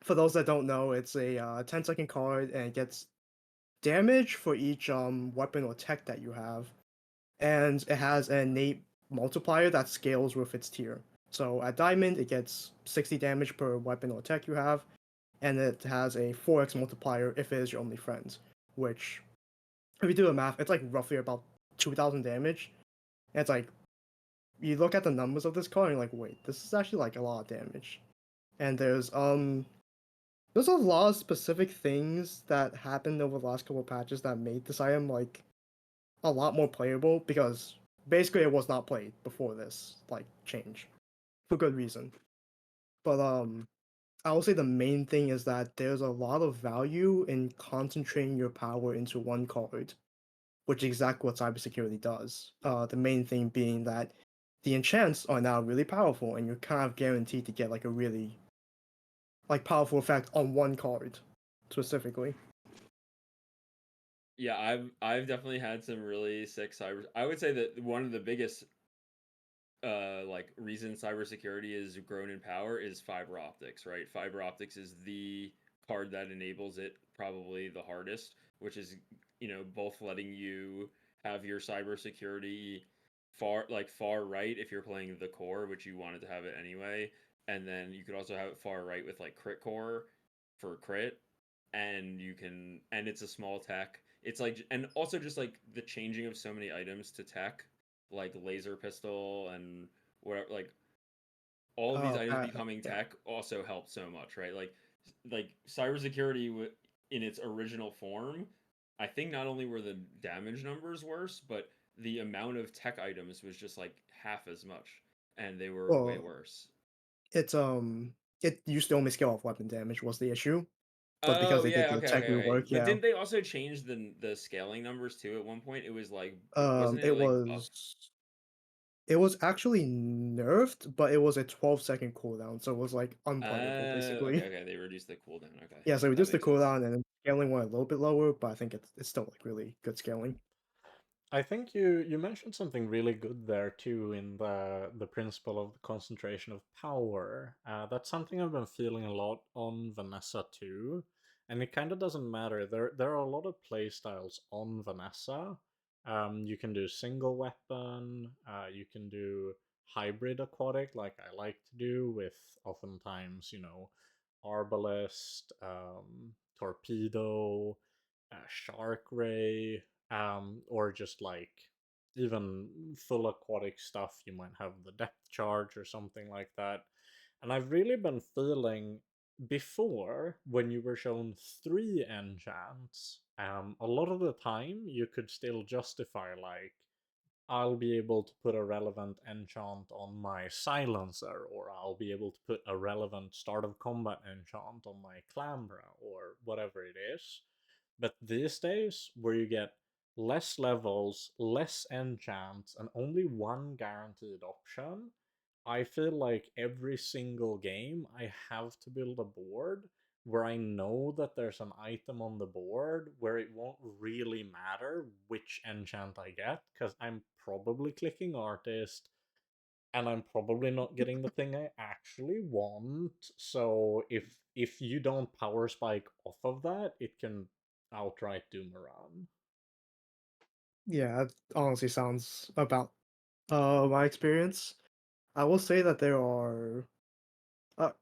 for those that don't know, it's a 10-second card and it gets damage for each weapon or tech that you have, and it has an innate multiplier that scales with its tier. So at Diamond, it gets 60 damage per weapon or tech you have, and it has a 4x multiplier if it is your only friends, which, if you do the math, it's like roughly about 2,000 damage. And it's like, you look at the numbers of this card and you're like, wait, this is actually like a lot of damage. And there's a lot of specific things that happened over the last couple of patches that made this item like a lot more playable, because basically it was not played before this like change for good reason. But I will say the main thing is that there's a lot of value in concentrating your power into one card, which is exactly what cybersecurity does. The main thing being that the enchants are now really powerful, and you're kind of guaranteed to get like a really like powerful effect on one card specifically. Yeah, I've definitely had some really sick cyber. I would say that one of the biggest like reasons cybersecurity is grown in power is fiber optics, right? Fiber optics is the card that enables it probably the hardest, which is, you know, both letting you have your cybersecurity far right if you're playing the core, which you wanted to have it anyway, and then you could also have it far right with like crit core for crit, and you can, and it's a small tech. It's like, and also just like the changing of so many items to tech, like laser pistol and whatever, like all of these items becoming Yeah. tech also helped so much, right? Like cybersecurity in its original form, I think not only were the damage numbers worse, but the amount of tech items was just like half as much, and they were way Well, worse. it's it used to only scale off weapon damage was the issue, but because Oh they did yeah, the okay, tech okay, okay. rework, But yeah. didn't they also change the scaling numbers too at one point? It was like, wasn't it It like up? was actually nerfed, but it was a 12-second cooldown, so it was like unplayable Okay, basically. okay. They reduced the cooldown. Okay, Yeah, so that reduced the makes sense. cooldown and then scaling went a little bit lower, but I think it's still like really good scaling. I think you mentioned something really good there too in the principle of the concentration of power. That's something I've been feeling a lot on Vanessa too, and it kind of doesn't matter. There are a lot of playstyles on Vanessa. You can do single weapon. You can do hybrid aquatic, like I like to do, with oftentimes arbalest, torpedo, shark ray, or just like even full aquatic stuff. You might have the depth charge or something like that. And I've really been feeling before when you were shown three enchants, a lot of the time you could still justify like I'll be able to put a relevant enchant on my silencer, or I'll be able to put a relevant start of combat enchant on my Clambra, or whatever it is. But these days, where you get less levels, less enchants, and only one guaranteed option, I feel like every single game I have to build a board where I know that there's an item on the board where it won't really matter which enchant I get, because I'm probably clicking artist and I'm probably not getting the thing I actually want. So if you don't power spike off of that, it can outright doom a run. Yeah, that honestly sounds about my experience. I will say that there are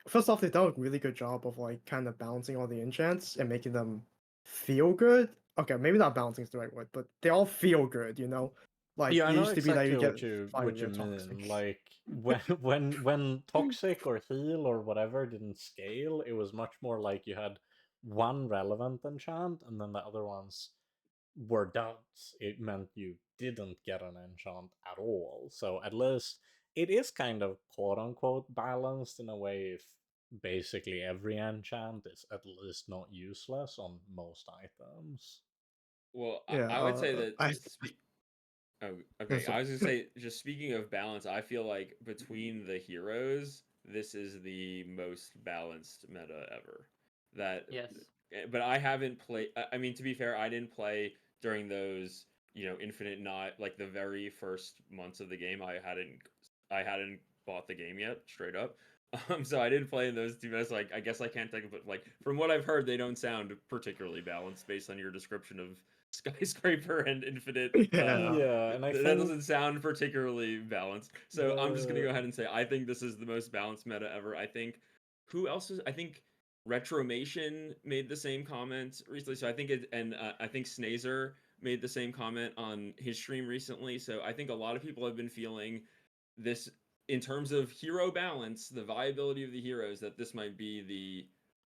first off, they've done a really good job of like kind of balancing all the enchants and making them feel good. Okay, maybe not balancing is the right word, but they all feel good, you know? Like Yeah, I it know used to be that you exactly get what you fire toxic. mean. Like when toxic or heal or whatever didn't scale, it was much more like you had one relevant enchant and then the other ones were duds. It meant you didn't get an enchant at all. So at least it is kind of quote unquote balanced in a way if basically every enchant is at least not useless on most items. Well, Yeah, I would say that I Oh, okay. yes, I was gonna say, just speaking of balance, I feel like between the heroes, this is the most balanced meta ever. That, Yes. but I haven't played. I mean, to be fair, I didn't play during those, infinite not like the very first months of the game. I hadn't bought the game yet, straight up. So I didn't play in those two metas. Like, I guess I can't take it, but like from what I've heard, they don't sound particularly balanced based on your description of skyscraper and infinite. Yeah, and I That think doesn't sound particularly balanced. So I'm just gonna go the ahead and say I think this is the most balanced meta ever. I think who else is? I think Retromation made the same comment recently. So I think it, and I think Snazer made the same comment on his stream recently. So I think a lot of people have been feeling this in terms of hero balance, the viability of the heroes, that this might be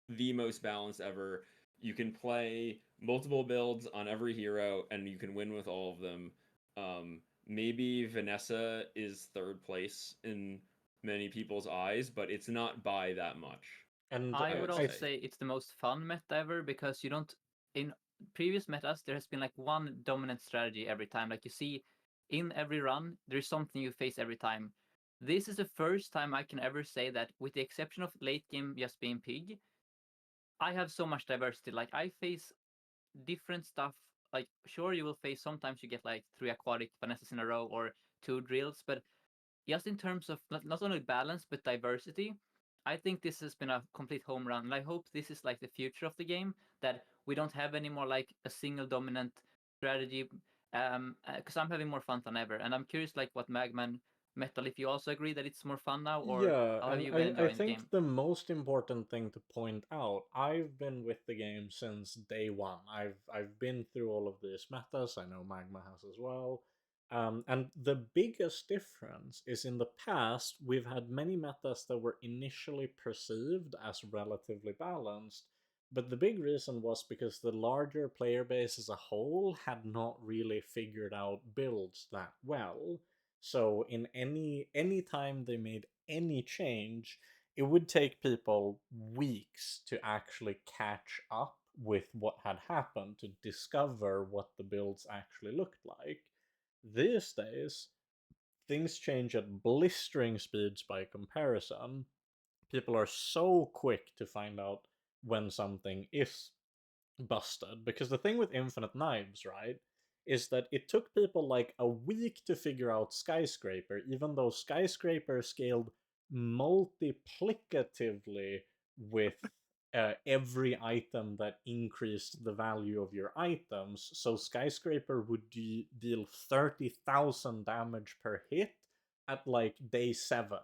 the most balanced ever. You can play multiple builds on every hero and you can win with all of them. Maybe Vanessa is third place in many people's eyes, but it's not by that much. and I I would would also say. say it's the most fun meta ever because you don't in previous metas there has been like one dominant strategy every time. Like you see in every run, there's something you face every time. This is the first time I can ever say that, with the exception of late game just being pig, I have so much diversity. Like I face different stuff. Like sure you will face, sometimes you get like 3 aquatic Vanessas in a row or 2 drills, but just in terms of not only balance but diversity, I think this has been a complete home run. And I hope this is like the future of the game, that we don't have any more like a single dominant strategy. Because I'm having more fun than ever, and I'm curious like what Magma and Metal, if you also agree that it's more fun now, or yeah, how have and you been I enjoying the think game? the most important thing to point out, I've been with the game since day one. I've been through all of these metas. I know Magma has as well. And the biggest difference is in the past, we've had many metas that were initially perceived as relatively balanced, but the big reason was because the larger player base as a whole had not really figured out builds that well. So in any time they made any change, it would take people weeks to actually catch up with what had happened, to discover what the builds actually looked like. These days, things change at blistering speeds by comparison. People are so quick to find out when something is busted, because the thing with infinite knives, right, is that it took people like a week to figure out skyscraper, even though skyscraper scaled multiplicatively with every item that increased the value of your items. So skyscraper would deal 30,000 damage per hit at like day 7.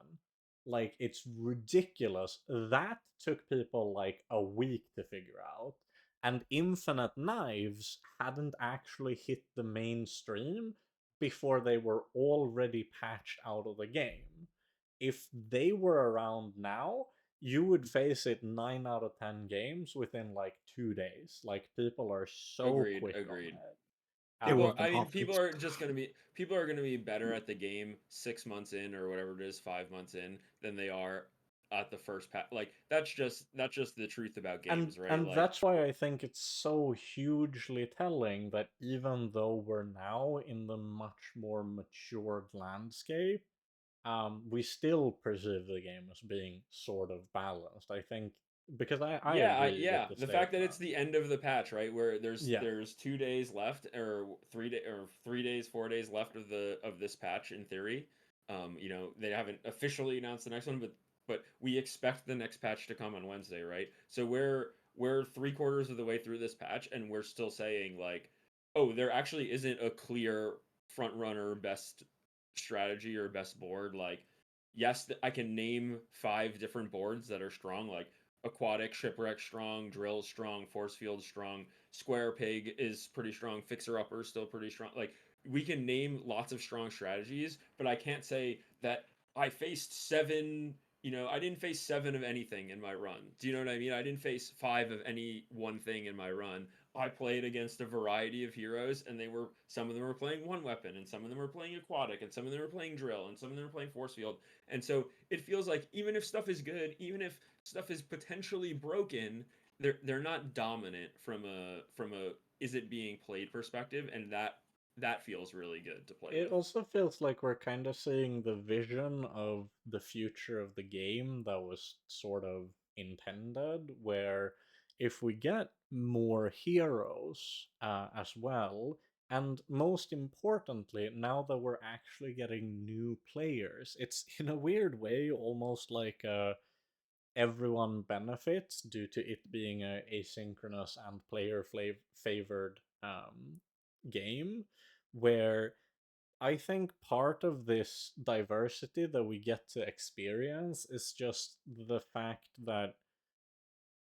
Like, it's ridiculous. That took people like a week to figure out, and Infinite Knives hadn't actually hit the mainstream before they were already patched out of the game. If they were around now, you would face it 9 out of 10 games within like 2 days. Like, people are so Agreed, quick on agreed. it. It People, would have Um, been I mean, obvious. people are gonna be better at the game 6 months in or whatever it is, 5 months in, than they are at the first patch. Like that's just the truth about and games, right? and Like that's why I think it's so hugely telling that even though we're now in the much more matured landscape, we still perceive the game as being sort of balanced. I think, because I agree with yeah, the the fact that it's statement. the end of the patch, right, where Yeah, there's 2 days left, or 3 day or 3 days, 4 days left of this patch in theory. They haven't officially announced the next one, but we expect the next patch to come on Wednesday, right? So we're 3/4 of the way through this patch, and we're still saying like, oh, there actually isn't a clear front runner best strategy or best board. Like, yes, I can name 5 different boards that are strong, like aquatic, shipwreck strong, drill strong, force field strong, square pig is pretty strong, fixer upper still pretty strong. Like, we can name lots of strong strategies, but I can't say that I faced 7. I didn't face 7 of anything in my run. Do you know what I mean? I didn't face 5 of any one thing in my run. I played against a variety of heroes, and some of them were playing one weapon, and some of them were playing aquatic, and some of them were playing drill, and some of them were playing force field. And so it feels like even if stuff is good, even if stuff is potentially broken, they're not dominant from a is it being played perspective, and that feels really good to play it with. also feels like we're kind of seeing the vision of the future of the game that was sort of intended, where if we get more heroes as well, and most importantly, now that we're actually getting new players, it's in a weird way almost like everyone benefits due to it being a asynchronous and player favored game, where I think part of this diversity that we get to experience is just the fact that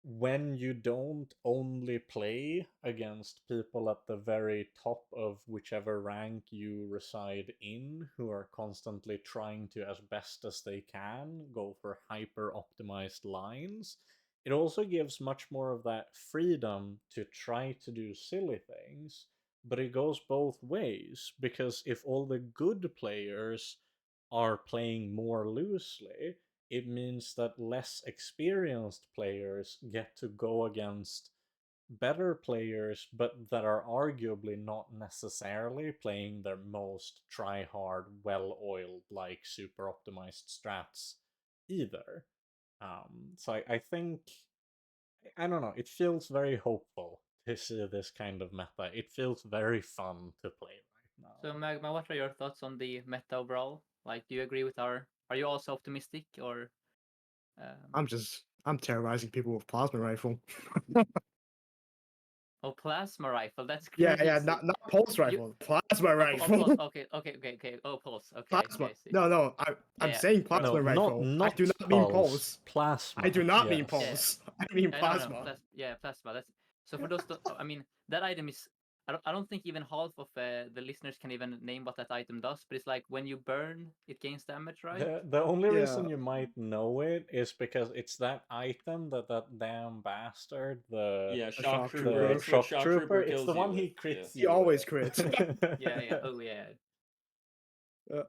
when you don't only play against people at the very top of whichever rank you reside in, who are constantly trying to, as best as they can, go for hyper optimized lines, it also gives much more of that freedom to try to do silly things. But it goes both ways, because if all the good players are playing more loosely, it means that less experienced players get to go against better players, but that are arguably not necessarily playing their most try hard, well oiled, like super optimized strats either. So I think, I don't know, it feels very hopeful to see this kind of meta. It feels very fun to play right now. So Magma, what are your thoughts on the meta overall? Like, do you agree with our? Are you also optimistic, or? I'm terrorizing people with plasma rifle. Oh, plasma rifle. That's Yeah, crazy. not pulse rifle, plasma rifle. Pulse. Okay. Oh, pulse. Okay. Plasma. I see. No, I'm Yeah. saying Right. No, plasma rifle. I not do not mean pulse. pulse. Plasma. I do not mean yes. pulse. I mean No, plasma. plasma. That's so for those. I mean, that item is. I don't think even half of the listeners can even name what that item does. But it's like when you burn, it gains damage, right? The only Yeah. reason you might know it is because it's that item that damn bastard, the Yeah, The shock shock trooper. trooper. It's what shock trooper. It's kills the you one with. he crits He you always with. crits. Yeah. Oh yeah.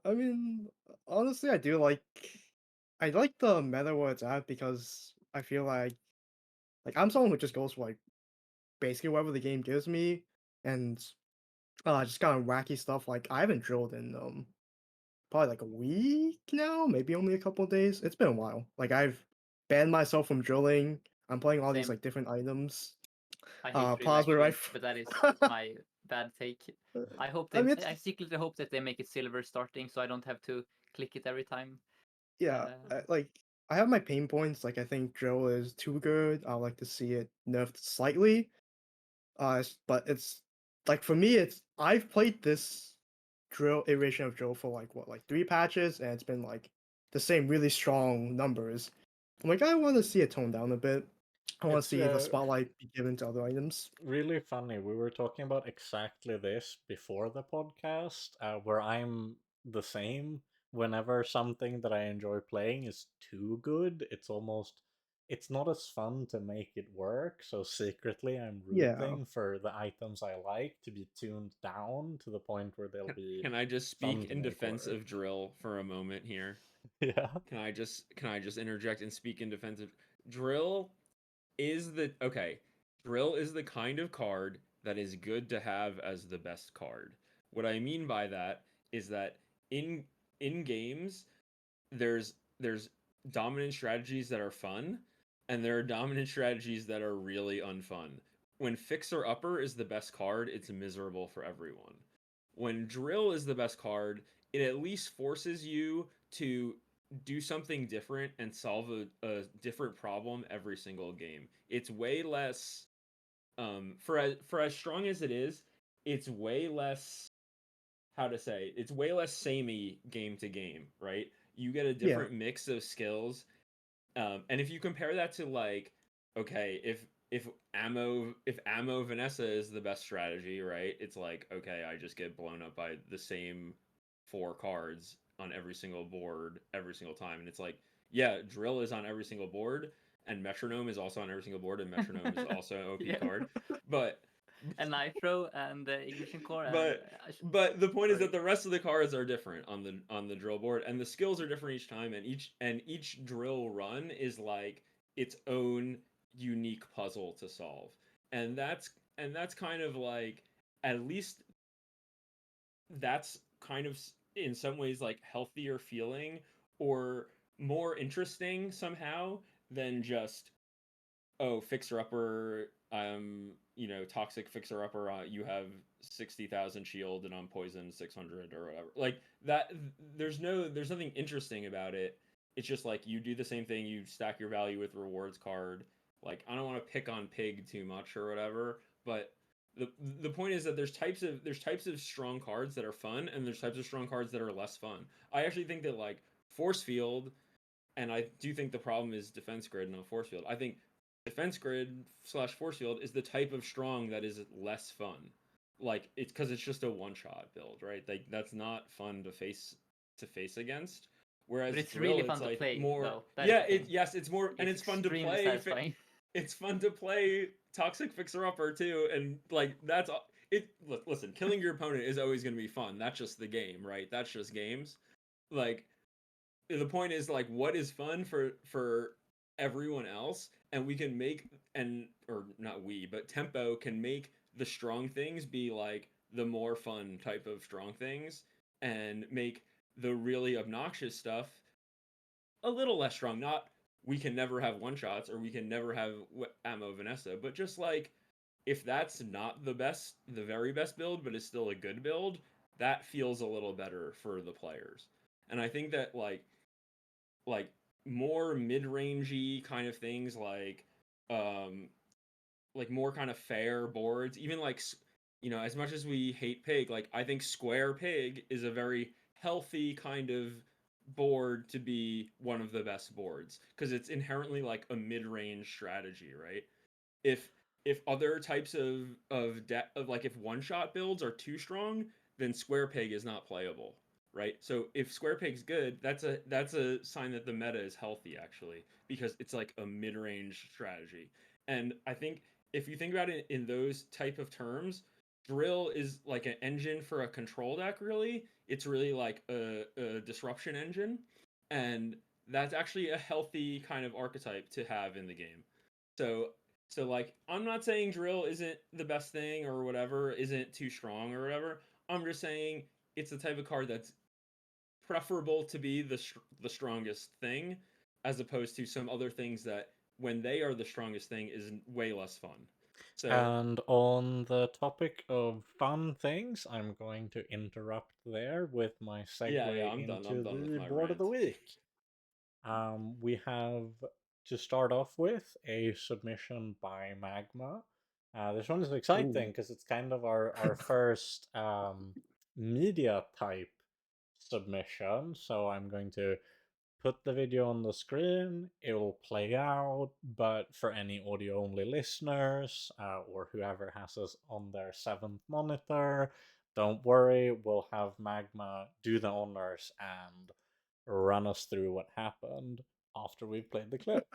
I mean, honestly, I like the meta where it's at because I feel like I'm someone who just goes for like basically whatever the game gives me, and just kind of wacky stuff. Like I haven't drilled in probably like a week now, maybe only a couple of days. It's been a while. Like I've banned myself from drilling. I'm playing all these Same. like different items. I hate drill Plasma actually, rifle. but that is my bad take. I hope I they. mean, I secretly hope that they make it silver starting, so I don't have to click it every time. yeah, I have my pain points. Like I think drill is too good. I would like to see it nerfed slightly. But it's like for me, it's I've played this drill iteration of drill for like 3 patches, and it's been like the same really strong numbers. I'm like, I want to see it toned down a bit. I want to It's see the spotlight be given to other items. really funny. We were talking about exactly this before the podcast, where I'm the same. Whenever something that I enjoy playing is too good, it's not as fun to make it work. So secretly, I'm Yeah. rooting for the items I like to be tuned down to the point where they'll be. Can I just fun speak to in make defense work. of drill for a moment here? Yeah. Can I just interject and speak in defense of drill? Is the okay? Drill is the kind of card that is good to have as the best card. What I mean by that is that in games, there's dominant strategies that are fun, and there are dominant strategies that are really unfun. When Fixer Upper is the best card, it's miserable for everyone. When Drill is the best card, it at least forces you to do something different and solve a different problem every single game. It's way less for as strong as it is, it's way less how to say, it's way less samey game to game, right? You get a different mix of skills. And if you compare that to like, okay, if ammo Vanessa is the best strategy, right? It's like, okay, I just get blown up by the same 4 cards on every single board every single time. And it's like, yeah, drill is on every single board, and metronome is also on every single board, and metronome is also an OP Yeah. card. But and nitro and ignition core. But the point is that the rest of the cards are different on the drill board, and the skills are different each time, and each drill run is like its own unique puzzle to solve. And that's kind of like, at least that's kind of in some ways like healthier feeling or more interesting somehow than just, oh, fixer upper, toxic fixer upper, you have 60,000 shield and I'm poison 600 or whatever. Like that, there's nothing interesting about it. It's just like you do the same thing, you stack your value with rewards card. Like, I don't want to pick on Pig too much or whatever, but the point is that there's types of strong cards that are fun, and there's types of strong cards that are less fun. I actually think that like force field, and I do think the problem is defense grid, not force field. I think defense grid / force field is the type of strong that is less fun. Like it's because it's just a one shot build, right? Like that's not fun to face against. Whereas But it's drill, really it's fun to like play, more. though. That is Yeah, the thing. yes, it's more, and it's fun to extremely play. satisfying. It's fun to play toxic fixer upper too, and like that's it. Listen, killing your opponent is always going to be fun. That's just the game, right? That's just games. Like the point is like what is fun for everyone else, and we can make, and or not we, but Tempo can make the strong things be like the more fun type of strong things, and make the really obnoxious stuff a little less strong. Not we can never have one shots or we can never have ammo Vanessa, but just like if that's not the very best build, but it's still a good build, that feels a little better for the players. And I think that like more mid-rangey kind of things um like more kind of fair boards, even like as much as we hate pig, like I think square pig is a very healthy kind of board to be one of the best boards because it's inherently like a mid-range strategy, right? If other types of like if one shot builds are too strong, then square peg is not playable, right? So if square peg's good, that's a sign that the meta is healthy actually, because it's like a mid-range strategy. And I think if you think about it in those type of terms, drill is like an engine for a control deck, really. It's really like a disruption engine, and that's actually a healthy kind of archetype to have in the game. So like I'm not saying drill isn't the best thing or whatever, isn't too strong or whatever. I'm just saying it's the type of card that's preferable to be the strongest thing, as opposed to some other things that when they are the strongest thing is way less fun. So And on the topic of fun things, I'm going to interrupt there with my segue I'm into done with the my board of the rant. week. We have to start off with a submission by Magma. This one is exciting Ooh. because it's kind of our first media type submission. So I'm going to put the video on the screen, it will play out, but for any audio only listeners or whoever has us on their seventh monitor, don't worry, we'll have Magma do the honors and run us through what happened after we've played the clip.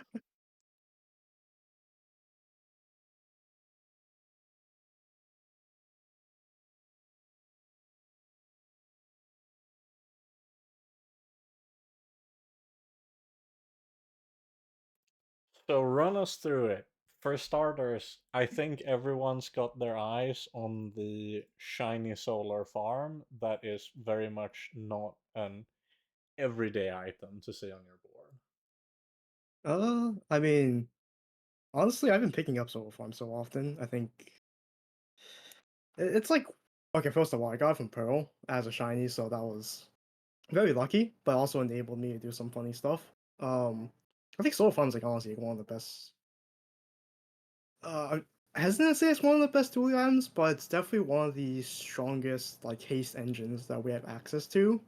So run us through it. For starters, I think everyone's got their eyes on the shiny solar farm that is very much not an everyday item to see on your board. I mean, honestly, I've been picking up solar farm so often. I think it's like okay. First of all, I got it from Pearl as a shiny, so that was very lucky, but also enabled me to do some funny stuff. I think solar farm's like honestly one of the best. I hesitant to say it's one of the best dual items, but it's definitely one of the strongest like haste engines that we have access to.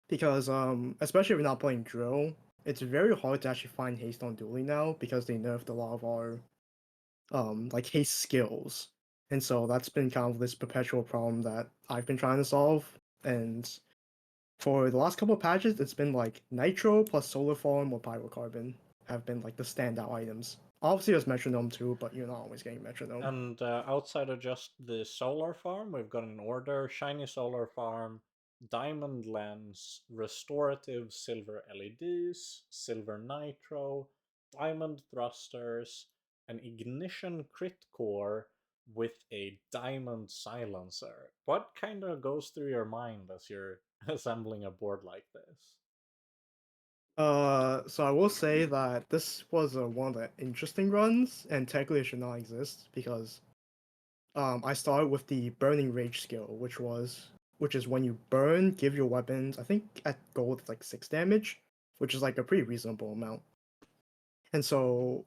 Because especially if you're not playing drill, it's very hard to actually find haste on dueling now because they nerfed a lot of our like haste skills. And so that's been kind of this perpetual problem that I've been trying to solve. And for the last couple of patches, it's been like Nitro plus Solar Farm or Pyrocarbon have been like the standout items. Obviously, there's Metronome too, but you're not always getting Metronome. And outside of just the solar farm, we've got an order: shiny solar farm, diamond lens, restorative silver LEDs, silver nitro, diamond thrusters, an ignition crit core with a diamond silencer. What kind of goes through your mind as you're assembling a board like this? So I will say that this was one of the interesting runs, and technically it should not exist because I started with the Burning Rage skill, which is when you burn, give your weapons, I think at gold it's like 6 damage, which is like a pretty reasonable amount. And so,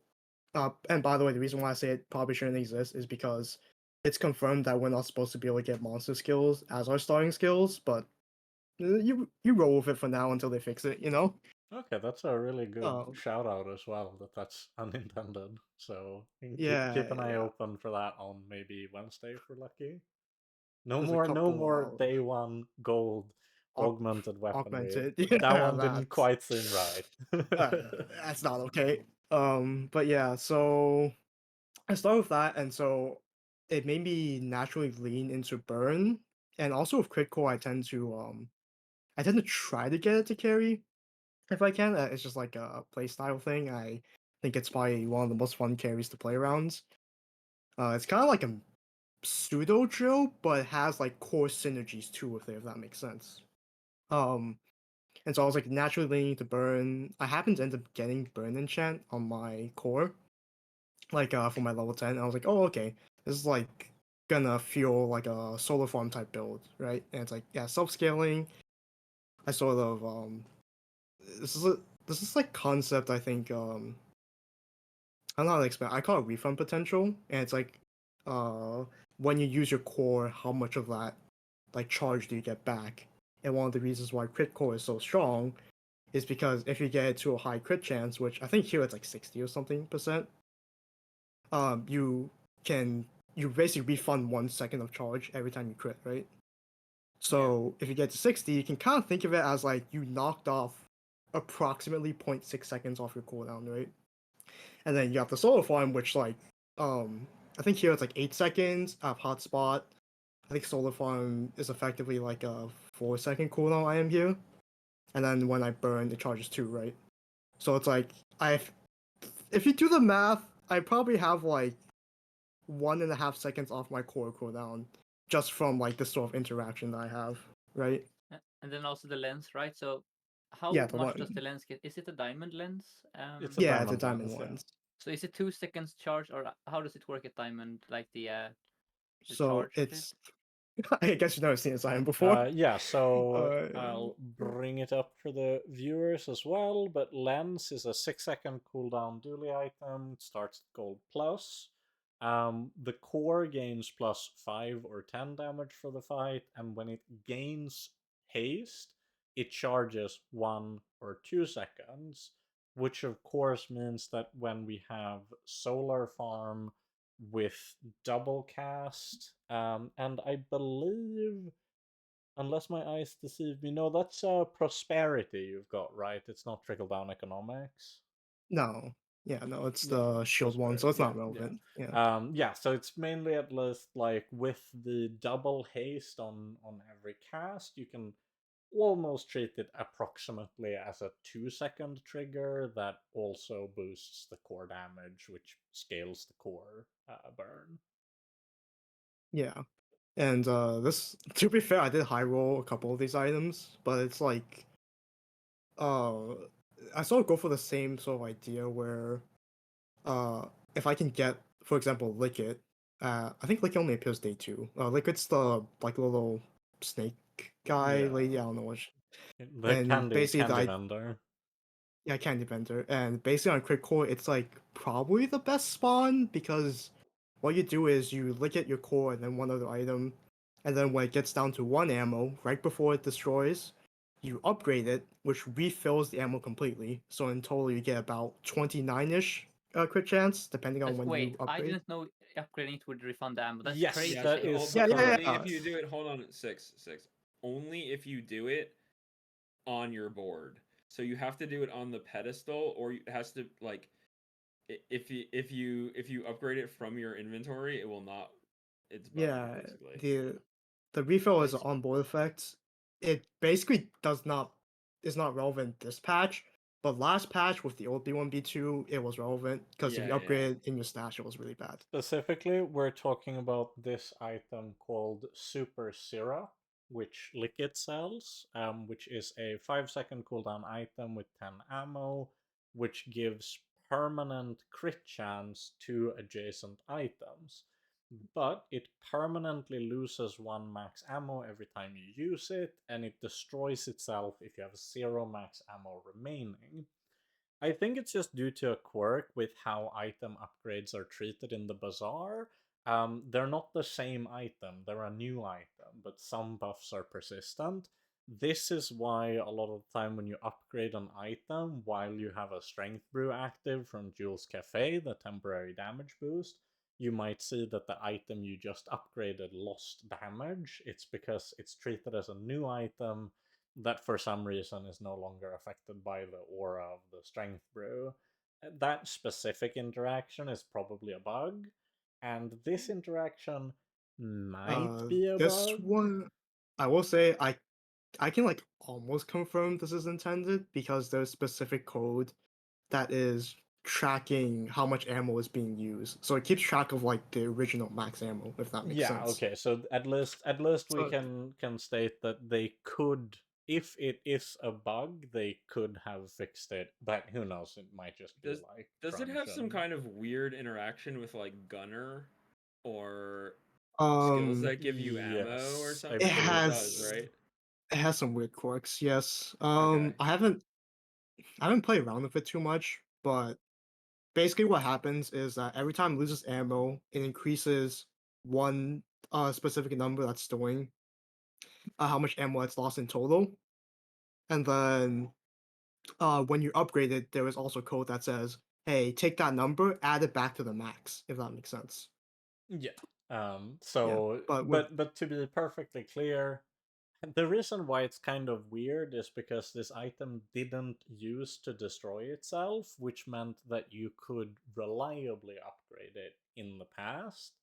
and by the way, the reason why I say it probably shouldn't exist is because it's confirmed that we're not supposed to be able to get monster skills as our starting skills, but you roll with it for now until they fix it, you know? Okay, that's a really good Oh, shout out as well. That's unintended. So you can keep yeah, an eye yeah. open for that on maybe Wednesday if we're lucky. No There's a more, no more couple day one gold aug- augmented weaponry. augmented. That Yeah, one didn't that's quite seem right. uh, that's not okay. But yeah, so I started with that, and so it made me naturally lean into burn, and also with crit core, I tend to try to get it to carry if I can. It's just like a play style thing. I think it's probably one of the most fun carries to play around. It's kind of like a pseudo drill, but it has like core synergies too with it, if that makes sense. Um, and so I was like naturally leaning to burn. I happened to end up getting burn enchant on my core, like for my level 10. I was like, oh okay, this is like gonna feel like a solar farm type build, right? And it's like, yeah, self scaling. I sort of this is a this is like concept I think I don't know how to explain. I call it refund potential, and it's like uh when you use your core, how much of that like charge do you get back? And one of the reasons why crit core is so strong is because if you get it to a high crit chance, which I think here it's like 60 or something percent, you can you basically refund 1 second of charge every time you crit, right? So if you get to 60, you can kind of think of it as like you knocked off approximately 0.6 seconds off your cooldown, right? And then you have the solar farm, which like I think here it's like 8 seconds. I have hotspot. I think solar farm is effectively like a 4 second cooldown I am here. And then when I burn, it charges 2, right? So it's like if you do the math, I probably have like 1.5 seconds off my core cooldown just from like this sort of interaction that I have, right? And then also the lens, right? So Yeah, how the much does one. the lens get? Is it a diamond lens? It's a Yeah, the diamond diamond lens, yeah. ones. So is it 2 seconds charge, or how does it work at diamond? Like the So charge clip? it's I guess you've never seen a Zion before. Yeah, so Uh, I'll bring it up for the viewers as well. But Lens is a 6 second cooldown dually item. It starts at gold plus. The core gains plus 5 or 10 damage for the fight, and when it gains haste, it charges 1 or 2 seconds, which of course means that when we have Solar Farm with double cast, and I believe, unless my eyes deceive me, no, that's prosperity you've got, right? It's not trickle down economics. no. Yeah, no, it's Yeah, the shield one, so prosperity. it's Yeah, not relevant. Yeah. yeah. So it's mainly at least like with the double haste on every cast, you can almost treat it approximately as a 2 second trigger that also boosts the core damage, which scales the core burn. Yeah. And this to be fair, I did high roll a couple of these items, but it's like uh I sort of go for the same sort of idea where uh if I can get, for example, Liquid, I think Liquid only appears day 2. Liquid's the like little snake guy, lady, I Yeah, don't know what the and basically candy vendor. yeah, Candy Bender. And basically on Crit Core, it's like probably the best spawn because what you do is you lick at your core and then one other item, and then when it gets down to 1 ammo, right before it destroys, you upgrade it, which refills the ammo completely. So in total, you get about 29-ish crit chance, depending on when Wait, you I upgrade. didn't know upgrading it would refund the ammo. That's Yes, Yeah, that crazy. is but Yeah, yeah, only yeah. if you do it. Hold on, six. Only if you do it on your board. So you have to do it on the pedestal, or it has to like if you upgrade it from your inventory, it will not. It's buggy Yeah, basically. the refill is Wait, an onboard effect. It basically does not is not relevant this patch, but last patch with the old B1 B2, it was relevant because if you Yeah, yeah. upgrade in your stash, it was really bad. specifically, we're talking about this item called Super Syrup, which Liquid sells, which is a 5 second cooldown item with 10 ammo, which gives permanent crit chance to adjacent items. But it permanently loses 1 max ammo every time you use it, and it destroys itself if you have 0 max ammo remaining. I think it's just due to a quirk with how item upgrades are treated in the bazaar, They're not the same item, they're a new item, but some buffs are persistent. This is why a lot of the time when you upgrade an item while you have a Strength Brew active from Jules Cafe, the temporary damage boost, you might see that the item you just upgraded lost damage. It's because it's treated as a new item that for some reason is no longer affected by the aura of the Strength Brew. That specific interaction is probably a bug, and this interaction might be a This bug. one, I will say, I can like almost confirm this is intended because there's specific code that is tracking how much ammo is being used. So it keeps track of like the original max ammo, if that makes Yeah, sense. okay. So at least we So can state that they could, if it is a bug, they could have fixed it. But who knows? It might just be Does like does it have some crunch. kind of weird interaction with like gunner or skills um that give you ammo or Yes, I something? it I think it believe does, has right? it has some weird quirks, yes. Okay. I haven't played around with it too much, but basically what happens is that every time it loses ammo, it increases one specific number that's storing how much ammo it's lost in total. And then when you upgrade it, there is also code that says, "Hey, take that number, add it back to the max," if that makes sense. Yeah. Yeah, So, but with but to be perfectly clear, the reason why it's kind of weird is because this item didn't use to destroy itself, which meant that you could reliably upgrade it in the past.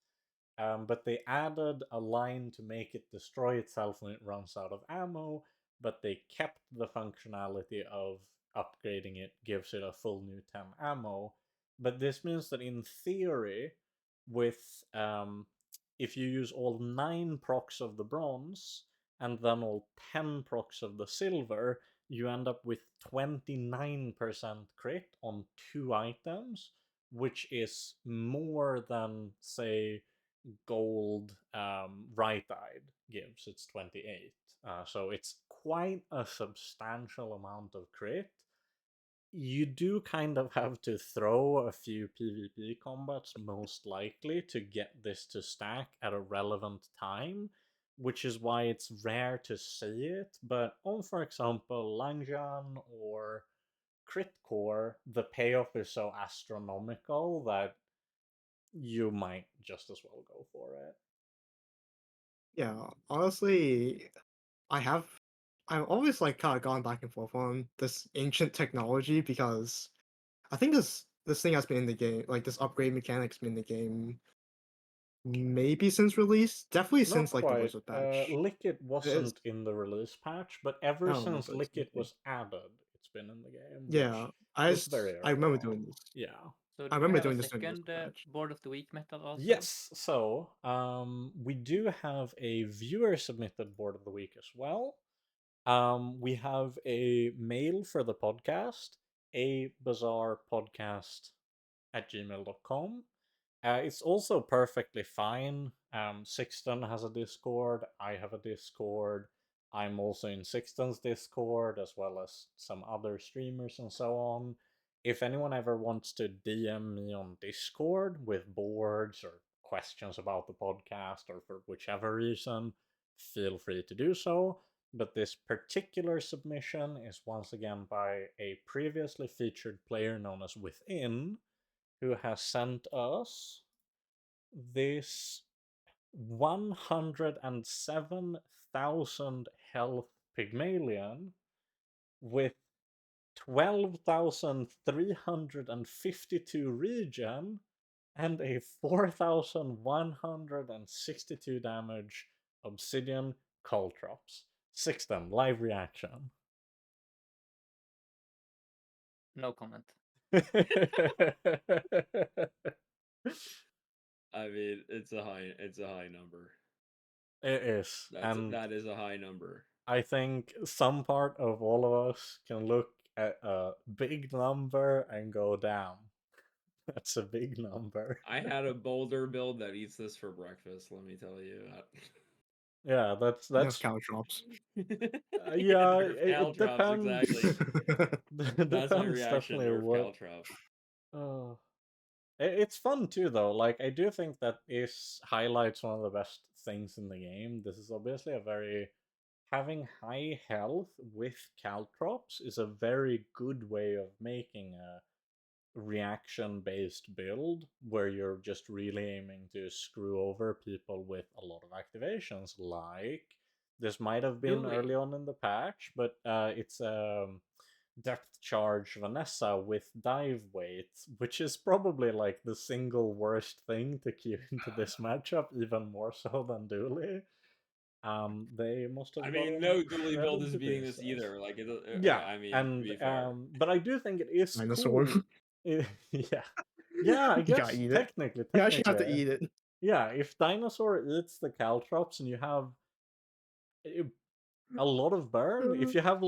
But they added a line to make it destroy itself when it runs out of ammo, but they kept the functionality of upgrading it gives it a full new 10 ammo. But this means that in theory, with if you use all 9 procs of the bronze and then all 10 procs of the silver, you end up with 29% crit on 2 items, which is more than, say, gold right-eyed gives. It's 28. So it's quite a substantial amount of crit. You do kind of have to throw a few PvP combats, most likely, to get this to stack at a relevant time, which is why it's rare to see it. But on, for example, Langjan or Crit Core, the payoff is so astronomical that you might just as well go for it. yeah, honestly, I have I've always like kind of gone back and forth on this ancient technology because I think this thing has been in the game, like this upgrade mechanic's been in the game maybe since release, definitely Not since like the quite. Wizard patch. Lickit It is. wasn't in the release patch, but ever I don't since remember this. Lickit was added, it's been in the game, Yeah, which is very I early remember doing on. this. Yeah. So I do we remember have a doing this during the Wizard second patch. board of the week metal also? Yes, so we do have a viewer submitted board of the week as well. We have a mail for the podcast, a Bazaar Podcast at gmail.com. It's also perfectly fine. Sixten has a Discord. I have a Discord. I'm also in Sixten's Discord, as well as some other streamers and so on. If anyone ever wants to DM me on Discord with boards or questions about the podcast or for whichever reason, feel free to do so. But this particular submission is once again by a previously featured player known as Within, who has sent us this 107,000 health Pygmalion with 12,352 regen and a 4,162 damage Obsidian Caltrops. Sixten, live reaction. No comment. I mean, it's a high number. It is. And That is a high number. I think some part of all of us can look at a big number and go, damn, that's a big number. I had a boulder build that eats this for breakfast, let me tell you. Yeah, Nerf that's caltrops. yeah, Nerf it caltrops, depends. exactly. It That's my depends reaction, definitely Nerf what. caltrops. Oh, It's fun too, though. Like, I do think that is highlights one of the best things in the game. This is obviously a very having high health with caltrops is a very good way of making a reaction based build where you're just really aiming to screw over people with a lot of activations. Like, this might have been Really? early on in the patch, but it's depth charge Vanessa with dive weight, which is probably like the single worst thing to queue into this matchup, even more so than Dooley. They must I have mean, gotten no dually build shredded is to beating this pieces. either. Like, Yeah, I mean, to and be fair. but I do think it is Dinosaur. cool. Yeah, yeah, I You gotta guess eat it. technically, You actually have to technically, eat it. yeah. If dinosaur eats the caltrops and you have eh, a lot of burn, if you have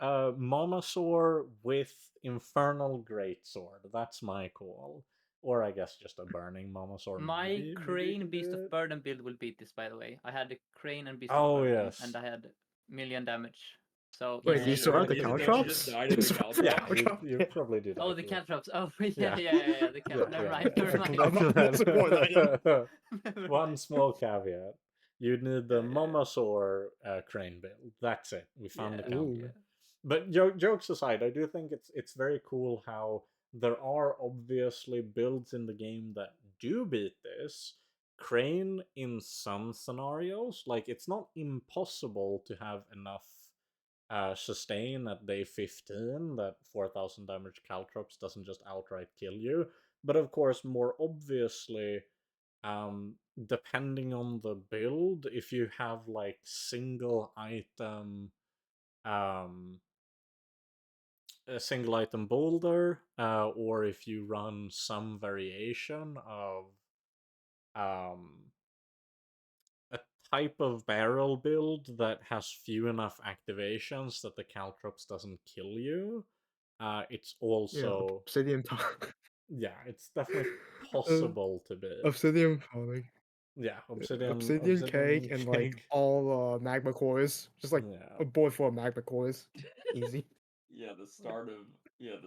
monosaur with infernal greatsword, that's my call. Or I guess just a burning monosaur. My Maybe you Crane could do Beast of it. Burden build will beat this, by the way. I had the Crane and Beast of Oh Burden, yes, and I had million damage. So Wait, easy do you and still have Burden the build. Don't you just caltrops? die to the Still have the yeah, caltrops? you caltrop? probably do Oh, that. the Yeah. caltrops. Oh, Yeah. yeah. The cal. Yeah, Never yeah. mind. Never mind. That's a point item. Never One mind. small caveat. You need the Yeah. Momosaur crane build. That's it. We found the Yeah. counter. Ooh. But jokes aside, I do think it's very cool how there are obviously builds in the game that do beat this. Crane in some scenarios, like it's not impossible to have enough sustain at day 15 that 4000 damage caltrops doesn't just outright kill you. But of course, more obviously, um, depending on the build, if you have like single item, um, a single item boulder, or if you run some variation of um, a type of barrel build that has few enough activations that the caltrops doesn't kill you, it's Yeah, also obsidian. yeah, it's definitely uh, possible to beat. obsidian powder. Yeah, obsidian Obsidian cake and like cake. all magma cores. Just like Yeah, a board full of magma cores. Easy. Yeah,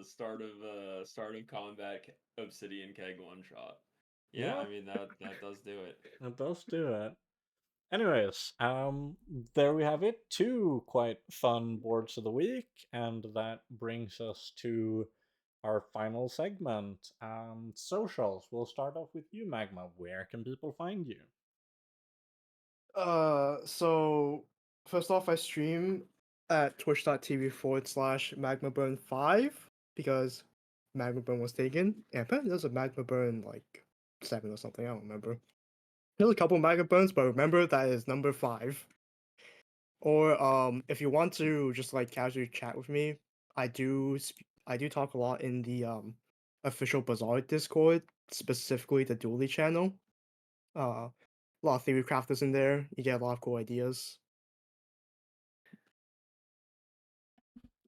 starting combat obsidian keg one shot. Yeah, yeah, I mean that does do it. it does do it. Anyways, there we have it. Two quite fun boards of the week, and that brings us to our final segment, socials. We'll start off with you, Magma. Where can people find you? So first off, I stream at twitch.tv/Magmaburn5 because Magmaburn was taken. And apparently there's a Magmaburn like 7 or something. I don't remember. There's a couple Magmaburns, but remember that is number 5. Or if you want to just like casually chat with me, I do talk a lot in the official Bazaar Discord, specifically the Dually channel. A lot of theory crafters in there. You get a lot of cool ideas.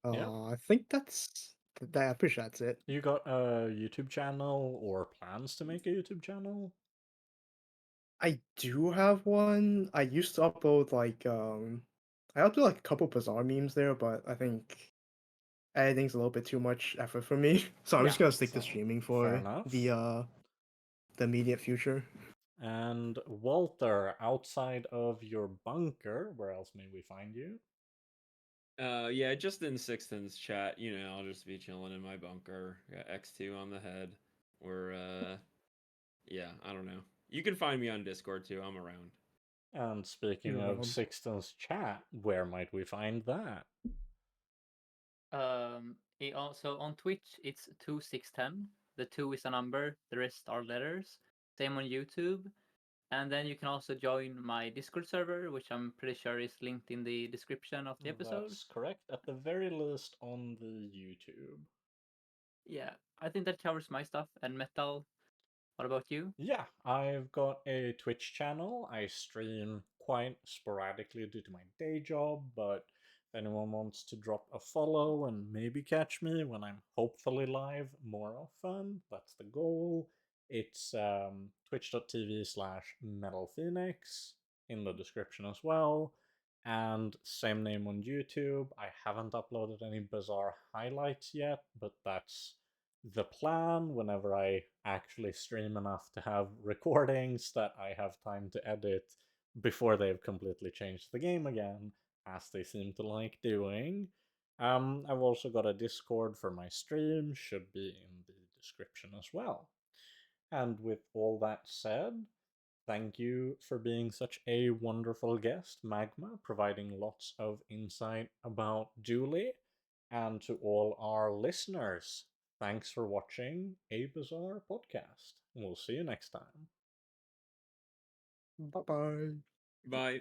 Yeah. I think that's that. I'm pretty sure that's it. You got a YouTube channel or plans to make a YouTube channel? I do have one. I used to upload like I upload like a couple Bazaar memes there, but I think editing's a little bit too much effort for me. So I'm Yeah, just gonna stick to so streaming fair for enough. the immediate future. And Walter, outside of your bunker, where else may we find you? Yeah, just in Sixten's chat, I'll just be chilling in my bunker. Got X2 on the head. Or yeah, I don't know. You can find me on Discord too. I'm around. And speaking You're of Sixten's chat, where might we find that? Also on Twitch, it's 2610. The 2 is a number, the rest are letters. Same on YouTube. And then you can also join my Discord server, which I'm pretty sure is linked in the description of the episode. That's correct, at the very least on the YouTube. Yeah, I think that covers my stuff. And Metal, what about you? Yeah, I've got a Twitch channel. I stream quite sporadically due to my day job, but if anyone wants to drop a follow and maybe catch me when I'm hopefully live more often, that's the goal. It's twitch.tv/MetallFenix in the description as well. And same name on YouTube. I haven't uploaded any bizarre highlights yet, but that's the plan whenever I actually stream enough to have recordings that I have time to edit before they've completely changed the game again, as they seem to like doing. I've also got a Discord for my stream, should be in the description as well. And with all that said, thank you for being such a wonderful guest, Magma, providing lots of insight about Julie. And to all our listeners, thanks for watching A Bazaar Podcast. We'll see you next time. Bye bye. Bye.